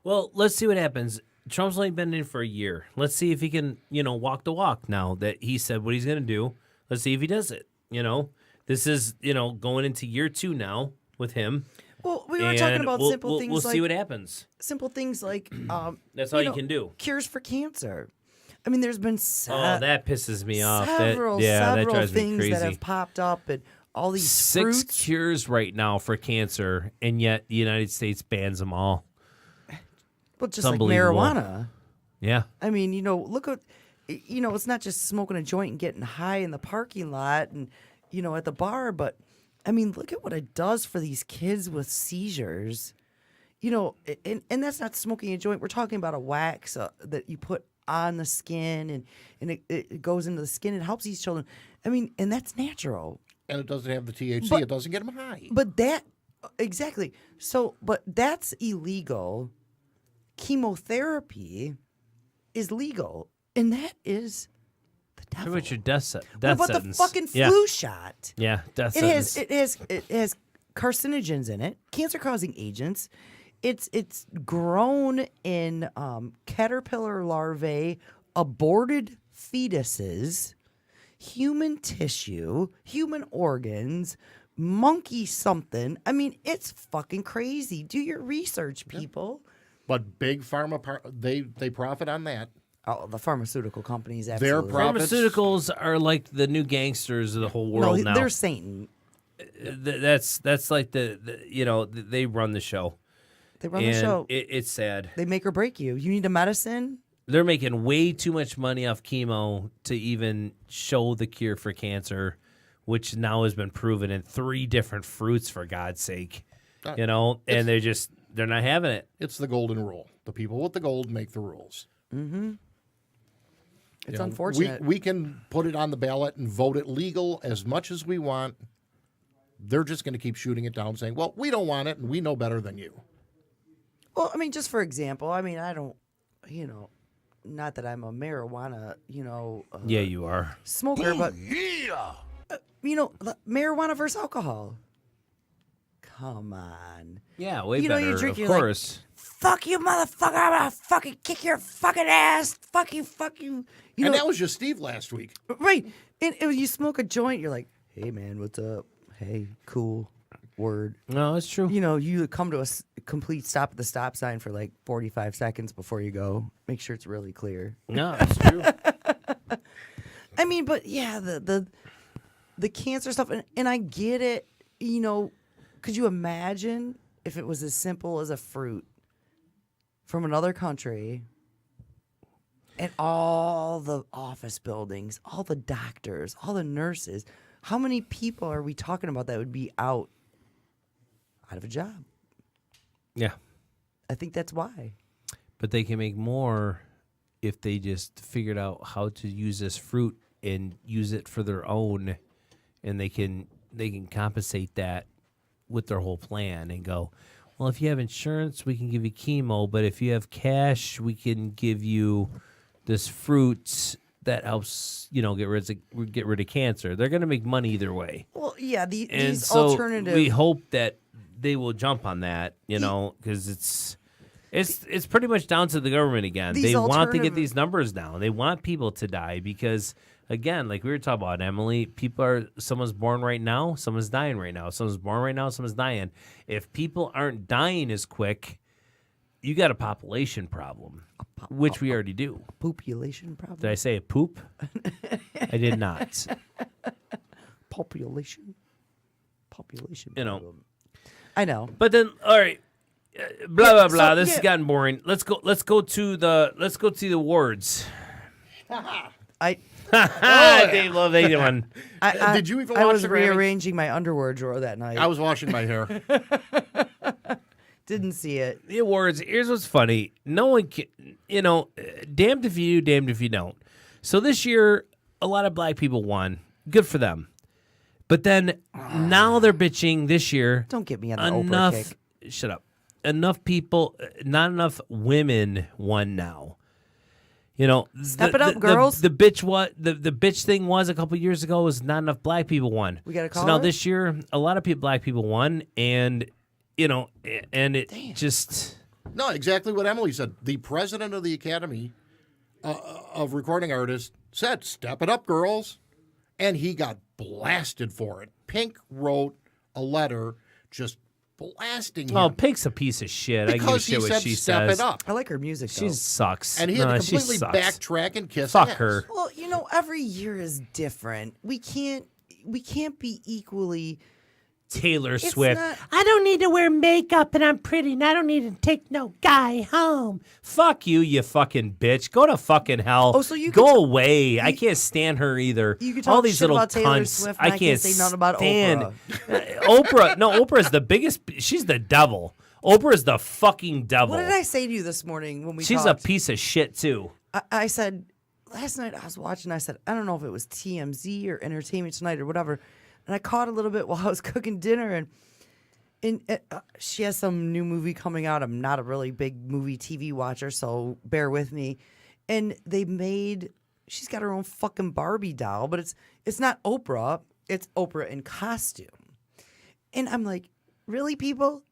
Well, let's see what happens. Trump's only been in for a year. Let's see if he can, walk the walk now that he said what he's going to do. Let's see if he does it. This is, going into year 2 now with him. well, we were talking about simple things. We'll like, see what happens. simple things like That's all you can do. Cures for cancer. I mean, there's been That pisses me off. several that drives me things crazy. that have popped up and all these 6 fruits. cures right now for cancer, and yet the United States bans them all. Well, just like unbelievable. marijuana. Yeah. I mean, look at, it's not just smoking a joint and getting high in the parking lot and, at the bar, but I mean, look at what it does for these kids with seizures. And that's not smoking a joint. We're talking about a wax that you put on the skin and it goes into the skin. It helps these children. I mean, and that's natural. And it doesn't have the THC. But- it doesn't get them high. But exactly. So, but that's illegal. Chemotherapy is legal, and that is the How devil. about your death What about sentence? the fucking Yeah. flu shot? Yeah, death It sentence. has carcinogens in it, cancer-causing agents. It's grown in caterpillar larvae, aborted fetuses, human tissue, human organs, monkey something. I mean, it's fucking crazy. Do your research, people. But big pharma, they profit on that. Oh, the pharmaceutical companies, Their absolutely. profits. Pharmaceuticals are like the new gangsters of the whole No, world now. they're Satan. That's like they run the show. They run and the show. It's sad. They make or break you. You need a medicine. They're making way too much money off chemo to even show the cure for cancer, which now has been proven in 3 different fruits, for God's sake. And they're not having it. It's the golden rule. The people with the gold make the rules. It's unfortunate. We can put it on the ballot and vote it legal as much as we want. They're just going to keep shooting it down, saying, well, we don't want it, and we know better than you. Well, I mean, just for example, I mean, I don't, not that I'm a marijuana, Yeah, you are. smoker, but marijuana versus alcohol. Come on. Yeah, way You know, you better, drink, of you're like, course. Fuck you, motherfucker! I'm gonna fucking kick your fucking ass. Fuck you. You And know, that was just Steve last week. right? And when you smoke a joint, you're like, "Hey, man, what's up? Hey, cool, word." No, it's true. You come to a complete stop at the stop sign for like 45 seconds before you go. Make sure it's really clear. No, it's true. I mean, but yeah, the cancer stuff, and I get it. Could you imagine if it was as simple as a fruit from another country, and all the office buildings, all the doctors, all the nurses? How many people are we talking about that would be out of a job? Yeah. I think that's why. But they can make more if they just figured out how to use this fruit and use it for their own, and they can compensate that with their whole plan and go, well, if you have insurance, we can give you chemo, but if you have cash, we can give you this fruit that helps, get rid of cancer. They're going to make money either way. Well, yeah, And these so alternative. we hope that they will jump on that, because it's pretty much down to the government again. These They want to get alternative- these numbers down. They want people to die because, again, like we were talking about, Emily, someone's born right now, someone's dying right now. Someone's born right now, someone's dying. If people aren't dying as quick, you got a population problem, which we already do. Population problem. Did I say a poop? I did not. Population You know, problem. I know. But then, all right, blah blah blah. so, This yeah. has gotten boring. Let's go to the awards. I Dave Love that one. Did you even I watch was the Grammys? rearranging my underwear drawer that night. I was washing my hair. Didn't see it. The awards. Here's what's funny. No one can, damned if you do, damned if you don't. So this year, a lot of black people won. Good for them. But then now they're bitching this year. Don't get me on the Oprah kick. Shut up. Enough people, not enough women won now. Step it up, girls. The bitch thing was a couple years ago was not enough black people won. We got to call So now her? this year, a lot of black people won, and and it just No, exactly what Emily said. The president of the Academy of Recording Artists said, "Step it up, girls," and he got blasted for it. Pink wrote a letter just blasting him. oh, Pink's a piece of shit. I give a because shit he what said, she "Step says. it up," I like her music, though. She sucks, and he had No, to she completely sucks. backtrack and kiss Fuck ass. her. Well, every year is different. We can't be equally. Taylor It's Swift. not- I don't need to wear makeup and I'm pretty and I don't need to take no guy home. Fuck you, you fucking bitch. Go to fucking hell. Oh, so you go could- away. I can't stand her either. You could All talk these shit little about Taylor cunts. Swift, I and I can't say nothing about stand. Oprah. No, Oprah's the biggest. She's the devil. Oprah's the fucking devil. What did I say to you this morning when we She's talked? a piece of shit too. I said last night I was watching. I said I don't know if it was TMZ or Entertainment Tonight or whatever, and I caught a little bit while I was cooking dinner, and she has some new movie coming out. I'm not a really big movie TV watcher, so bear with me. And she's got her own fucking Barbie doll, but it's not Oprah. It's Oprah in costume. And I'm like, really, people?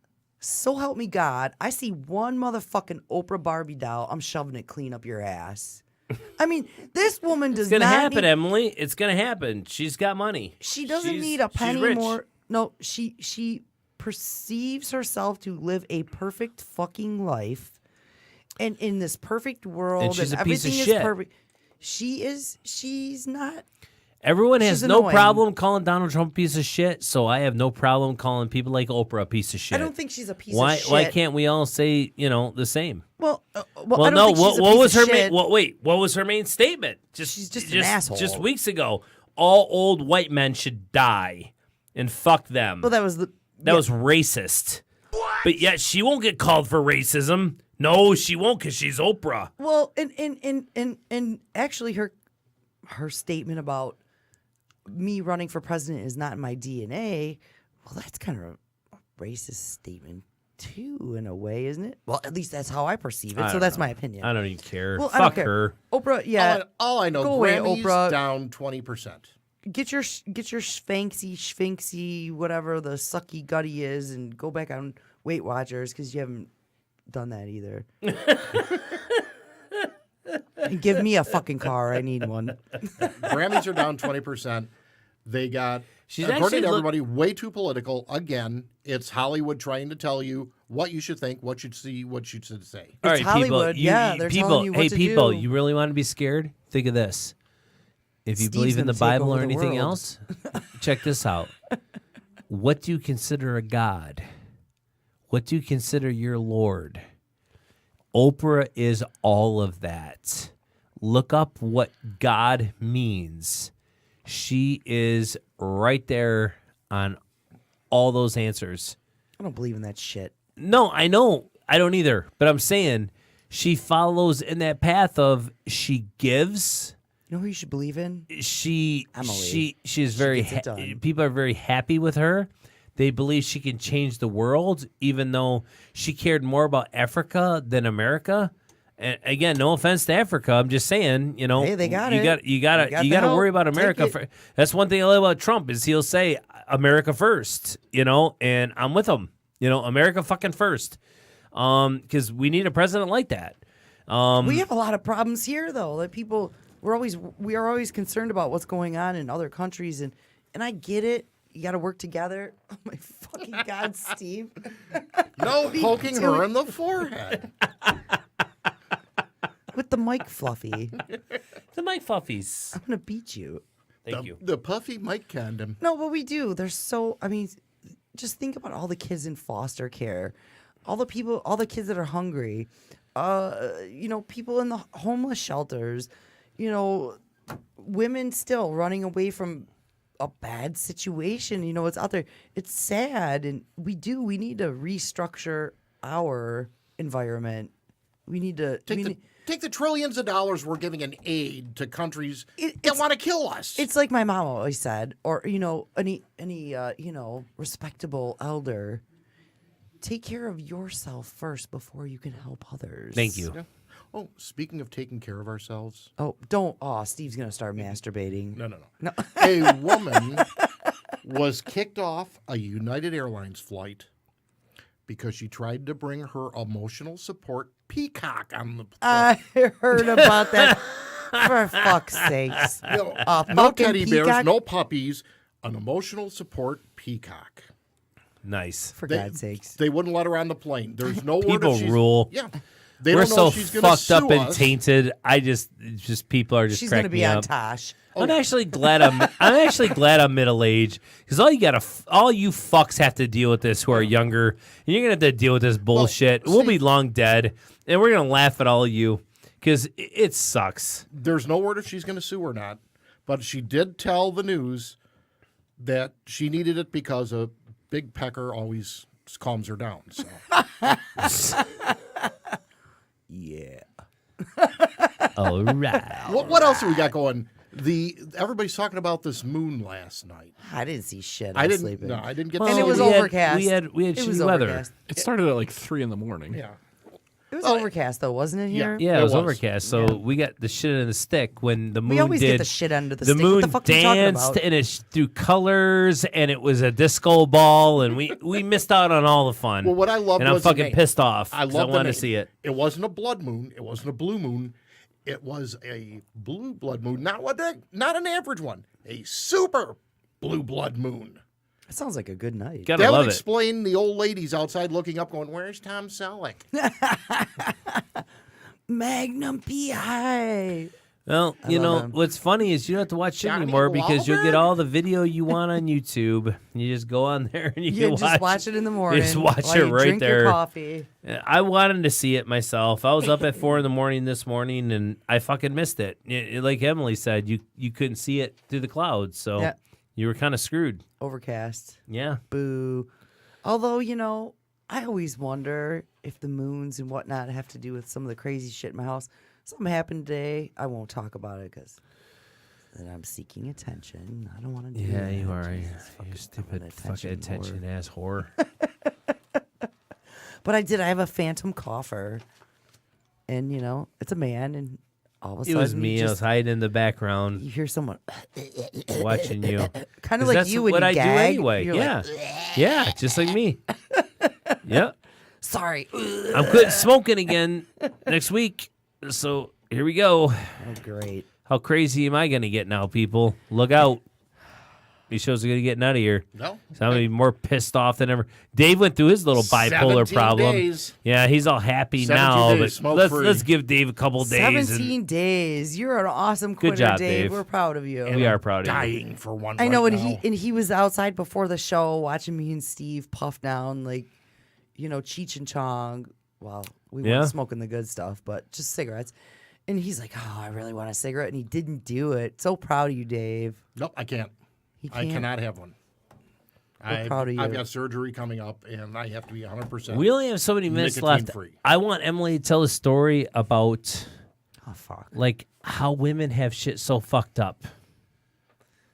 So help me God, I see one motherfucking Oprah Barbie doll, I'm shoving it clean up your ass. I mean, this woman does It's gonna not happen, need, Emily. It's gonna happen. She's got money. she doesn't She's- need a she's penny rich. more. No, she perceives herself to live a perfect fucking life, and in this perfect world, And she's a piece of everything is shit. perfect. She's not. Everyone has She's no annoying. problem calling Donald Trump a piece of shit, so I have no problem calling people like Oprah a piece of shit. I don't think she's a piece why, of shit. Why can't we all say, the same? Well, I Well, don't no. think she's a What piece was of her shit. what was her main statement? She's just an asshole. Just weeks ago, all old white men should die, and fuck them. Well, that was the. That was racist. But yet she won't get called for racism. No, she won't, because she's Oprah. Well, and actually, her statement about me running for president is not in my DNA. Well, that's kind of a racist statement too, in a way, isn't it? Well, at least that's how I percee it. I So don't that's know. my opinion. I don't even care. Well, I don't Fuck care. her. Oprah, yeah. All I know, Go away, Grammys Oprah. down 20%. Get your sphinxy, whatever the sucky gutty is, and go back on Weight Watchers because you haven't done that either. And give me a fucking car. I need one. Grammys are down 20%. They got, She's according actually to look- everybody, way too political. Again, it's Hollywood trying to tell you what you should think, what you should see, what you should say. All It's right, Hollywood. people. Yeah, they're people, telling you what hey, to people, do. you really want to be scared? Think of this. If you Steve's believe in gonna the take Bible over or the anything world. else, check this out. What do you consider a God? What do you consider your Lord? Oprah is all of that. Look up what God means. She is right there on all those answers. I don't believe in that shit. No, I know. I don't either. But I'm saying she follows in that path of she gives. You know who you should believe in? She is very gets it done. people are very happy with her. They believe she can change the world, even though she cared more about Africa than America. And again, no offense to Africa, I'm just saying, Hey, they got you it. You got You got to the help. worry about Take America. it. That's one thing I love about Trump is he'll say America first, and I'm with him. America fucking first, because we need a president like that. We have a lot of problems here, though. Like we are always concerned about what's going on in other countries, and I get it. You got to work together. Oh my fucking god, Steve! No poking her in the forehead. With the mic fluffy, The Mike Fuffies. I'm gonna beat you. Thank you. The puffy Mike condom. No, but we do. They're so. I mean, just think about all the kids in foster care, all the kids that are hungry, people in the homeless shelters, women still running away from a bad situation. It's out there. It's sad, and we need to restructure our environment. We need to take the trillions of dollars we're giving in aid to countries that want to kill us. It's like my mom always said, or any respectable elder. Take care of yourself first before you can help others. Thank you. Yeah. Oh, speaking of taking care of ourselves. Oh, don't. Oh, Steve's going to start masturbating. No. A woman was kicked off a United Airlines flight because she tried to bring her emotional support peacock on the plane. I heard about that. For fuck's sakes. No fucking teddy bears, peacock? no puppies, an emotional support peacock. Nice. For God's sakes. They wouldn't let her on the plane. There's no word People if she's, rule. Yeah. They We're don't know so if she's gonna fucked up sue and us. tainted. Just people are just She's going to cracking be me on up. Tosh. I'm actually glad I'm middle aged because all you fucks have to deal with this who are younger, and you're gonna have to deal with this bullshit. We'll be long dead, and we're gonna laugh at all of you because it sucks. There's no word if she's going to sue or not, but she did tell the news that she needed it because a big pecker always calms her down. So. Yeah. All right. What else do we got going? Everybody's talking about this moon last night. I didn't see shit. I didn't. Sleeping. No, I didn't get. And to it see was it. overcast. We had It was shitty weather. overcast. It started at like 3 in the morning. Yeah. It was overcast, though, wasn't it here? Yeah, it It was was. overcast, so we got the shit in the stick when the moon We always did. get the shit under the the stick. moon What the fuck are you talking danced about? and it threw colors, and it was a disco ball, and we missed out on all the fun. Well, what I loved and I'm was the fucking name. pissed off. I 'cause love I wanted the to see name. it. It wasn't a blood moon. It wasn't a blue moon. It was a blue blood moon. Not an average one. A super blue blood moon. It sounds like a good night. Gotta That would love it. explain the old ladies outside looking up, going, "Where's Tom Selleck?" Magnum PI. Well, love him. what's funny is you don't have to watch shit Johnny anymore because you'll get Wahlberg? all the video you want on YouTube. You just go on there and you You can just watch it in the morning. just watch while it you right drink there. Your coffee. I wanted to see it myself. I was up at 4 a.m. this morning and I fucking missed it. Like Emily said, you couldn't see it through the clouds, so Yeah. you were kind of screwed. Overcast. Yeah. Boo. Although, I always wonder if the moons and whatnot have to do with some of the crazy shit in my house. Something happened today. I won't talk about it because then I'm seeking attention. I don't want to do Yeah, that. you are. Jesus, You fucking stupid attention fucking attention whore. ass whore. But I did. I have a phantom cougher. And, it's a man. And all of a It sudden, was me. I was hiding in the background you hear someone watching you. kind of 'Cause like that's you when what you I gag. do anyway. You're Yeah. like, Yeah, just like me. Yep. sorry. I'm quitting smoking again next week. So here we go. Oh, great. How crazy am I going to get now, people? Look out. These shows are going to get out of here. No. So I'm going to be more pissed off than ever. Dave went through his little bipolar 17 problem. days. Yeah, he's all happy 17 now. days, But smoke-free. let's give Dave a couple days. 17 days. You're an awesome quitter, job, Dave. Dave. We're proud of you. We are proud of you. Dying for one. I know, right and now. he was outside before the show watching me and Steve puff down like, Cheech and Chong. Well, we Yeah. weren't smoking the good stuff, but just cigarettes. And he's like, "Oh, I really want a cigarette," and he didn't do it. So proud of you, Dave. Nope, I can't. He I can't. cannot have one. proud of I've you. got surgery coming up, and I have to be 100%. We only have so many minutes left. Nicotine-free. I want Emily to tell a story about Oh fuck! like how women have shit so fucked up.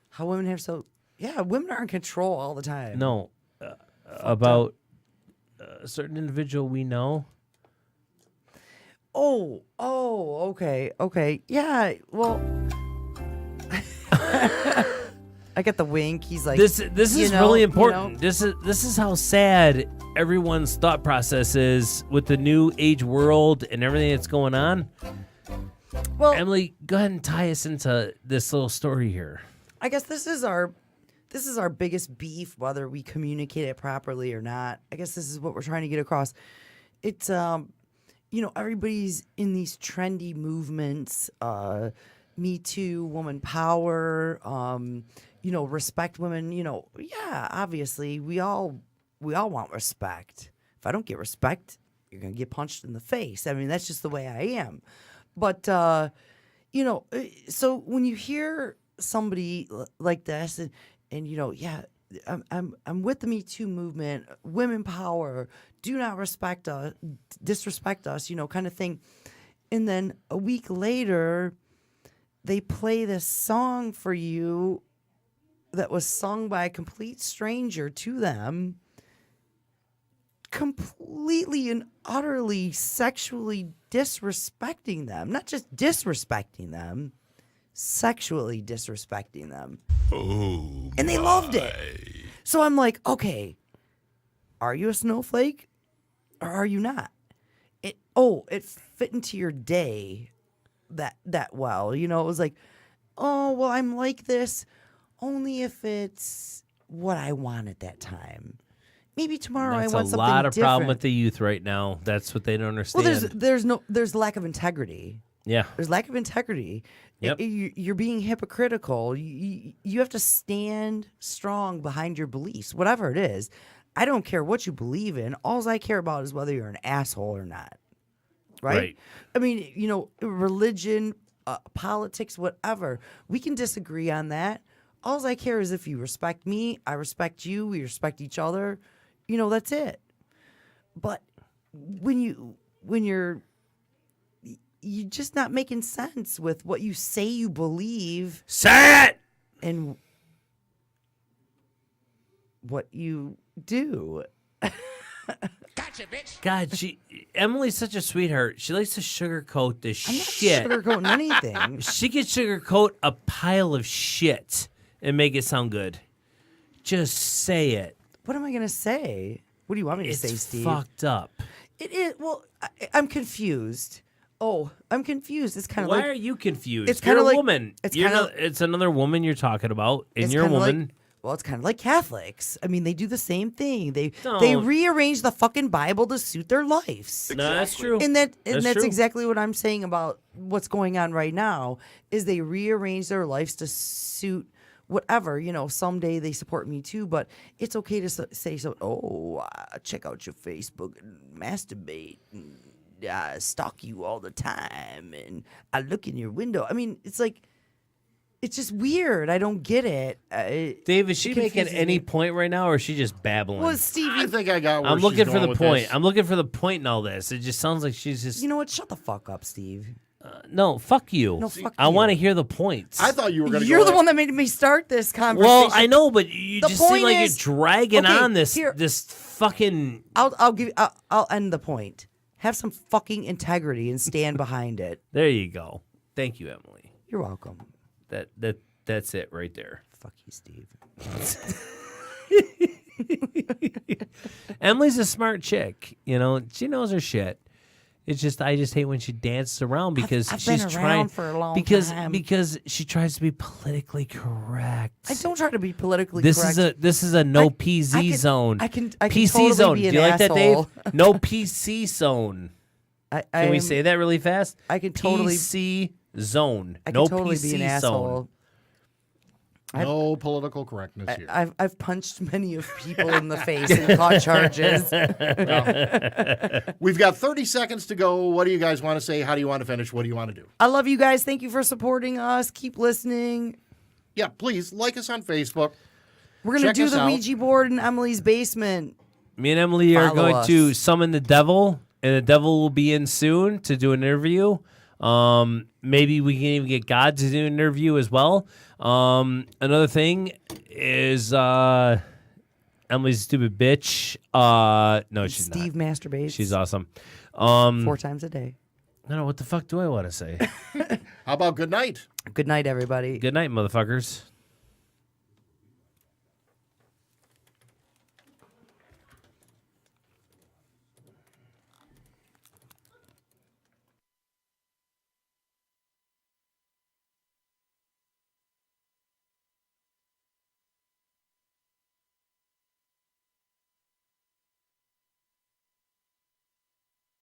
How women have women are in control all the time. No, about a certain individual we know. Oh, okay. Yeah, well, I get the wink. He's like, This is you know, really you important. know. This is how sad everyone's thought process is with the new age world and everything that's going on. Well, Emily, go ahead and tie us into this little story here. I guess this is our biggest beef, whether we communicate it properly or not. I guess this is what we're trying to get across. It's everybody's in these trendy movements, Me Too, woman power, respect women, yeah, obviously we all we all want respect. If I don't get respect, you're going to get punched in the face. I mean, that's just the way I am. But, you know, so when you hear somebody like this and you know, yeah, I'm with the Me Too movement, women power, do not respect us, disrespect us, you know, kind of thing. And then a week later, they play this song for you that was sung by a complete stranger to them, completely and utterly sexually disrespecting them. Not just disrespecting them, sexually disrespecting them. Oh, and they loved it. So I'm like, okay, are you a snowflake or are you not? It fit into your day that well. You know, it was like, oh, well, I'm like this only if it's what I want at that time. Maybe tomorrow That's I want something a lot of problem different. with the youth right now. That's what they don't understand. Well, there's lack of integrity. Yeah. There's lack of integrity. Yep. You're being hypocritical. You have to stand strong behind your beliefs, whatever it is. I don't care what you believe in. All I care about is whether you're an asshole or not. Right? I mean, you know, religion, politics, whatever. We can disagree on that. All I care is if you respect me, I respect you, we respect each other. You know, that's it. But when you're just not making sense with what you say you believe. Say it! And what you do. Gotcha, bitch. God, Emily's such a sweetheart. She likes to sugarcoat the I'm not shit. sugarcoating anything. She can sugarcoat a pile of shit and make it sound good. Just say it. What am I going to say? What do you want me to It's say, Steve? fucked up. It is. Well, I'm confused. Oh, I'm confused. It's kind of Why like. are you confused? It's You're kinda a like- woman. it's You're kinda- it's another woman you're talking about, and It's you're a kinda woman. Like, well, it's kind of like Catholics. I mean, they do the same thing. They Don't. rearrange the fucking Bible to suit their lives. No, that's true. And that's true. exactly what I'm saying about what's going on right now. Is they rearrange their lives to suit whatever. You know, someday they support Me Too, but it's okay to say so. Oh, check out your Facebook and masturbate. And, stalk you all the time, and I look in your window. I mean, it's like. It's just weird. I don't get it. Dave, is she it making confuses any me. point right now, or is she just babbling? Well, Steve, I think I got where I'm she's looking for going the with point. this. I'm looking for the point in all this. It just sounds like she's just you know what? Shut the fuck up, Steve. no. Fuck you. No, fuck I you. want to hear the points. I thought you were going to You're go the at- one that made me start this conversation. Well, I know, but you The just seem point like is- you're dragging okay, on this here- this fucking. I'll end the point. Have some fucking integrity and stand behind it. There you go. Thank you, Emily. You're welcome. That's it right there. Fuck you, Steve. Emily's a smart chick. You know, she knows her shit. It's just I just hate when she dances around because I've she's been trying around for a long because time. because she tries to be politically correct. I don't try to be politically This correct. is a no I PZ can- zone. I can PC totally zone. be Do an you like that, asshole. Dave? No PC zone. Can we say that really fast? I can totally- PC zone. I can no totally PC be an zone. asshole. No political correctness here. I've punched many of people in the face and caught charges. We've got 30 seconds to go. What do you guys want to say? How do you want to finish? What do you want to do? I love you guys. Thank you for supporting us. Keep listening. Yeah, please like us on Facebook. We're gonna Check do us the out. Ouija board in Emily's basement. Me and Emily are Follow going us. to summon the devil, and the devil will be in soon to do an interview. Maybe we can even get God to do an interview as well. Another thing is Emily's a stupid bitch. No, she's Steve not. masturbates. She's awesome. 4 times a day. No, what the fuck do I want to say? How about good night? Good night, everybody. Good night, motherfuckers.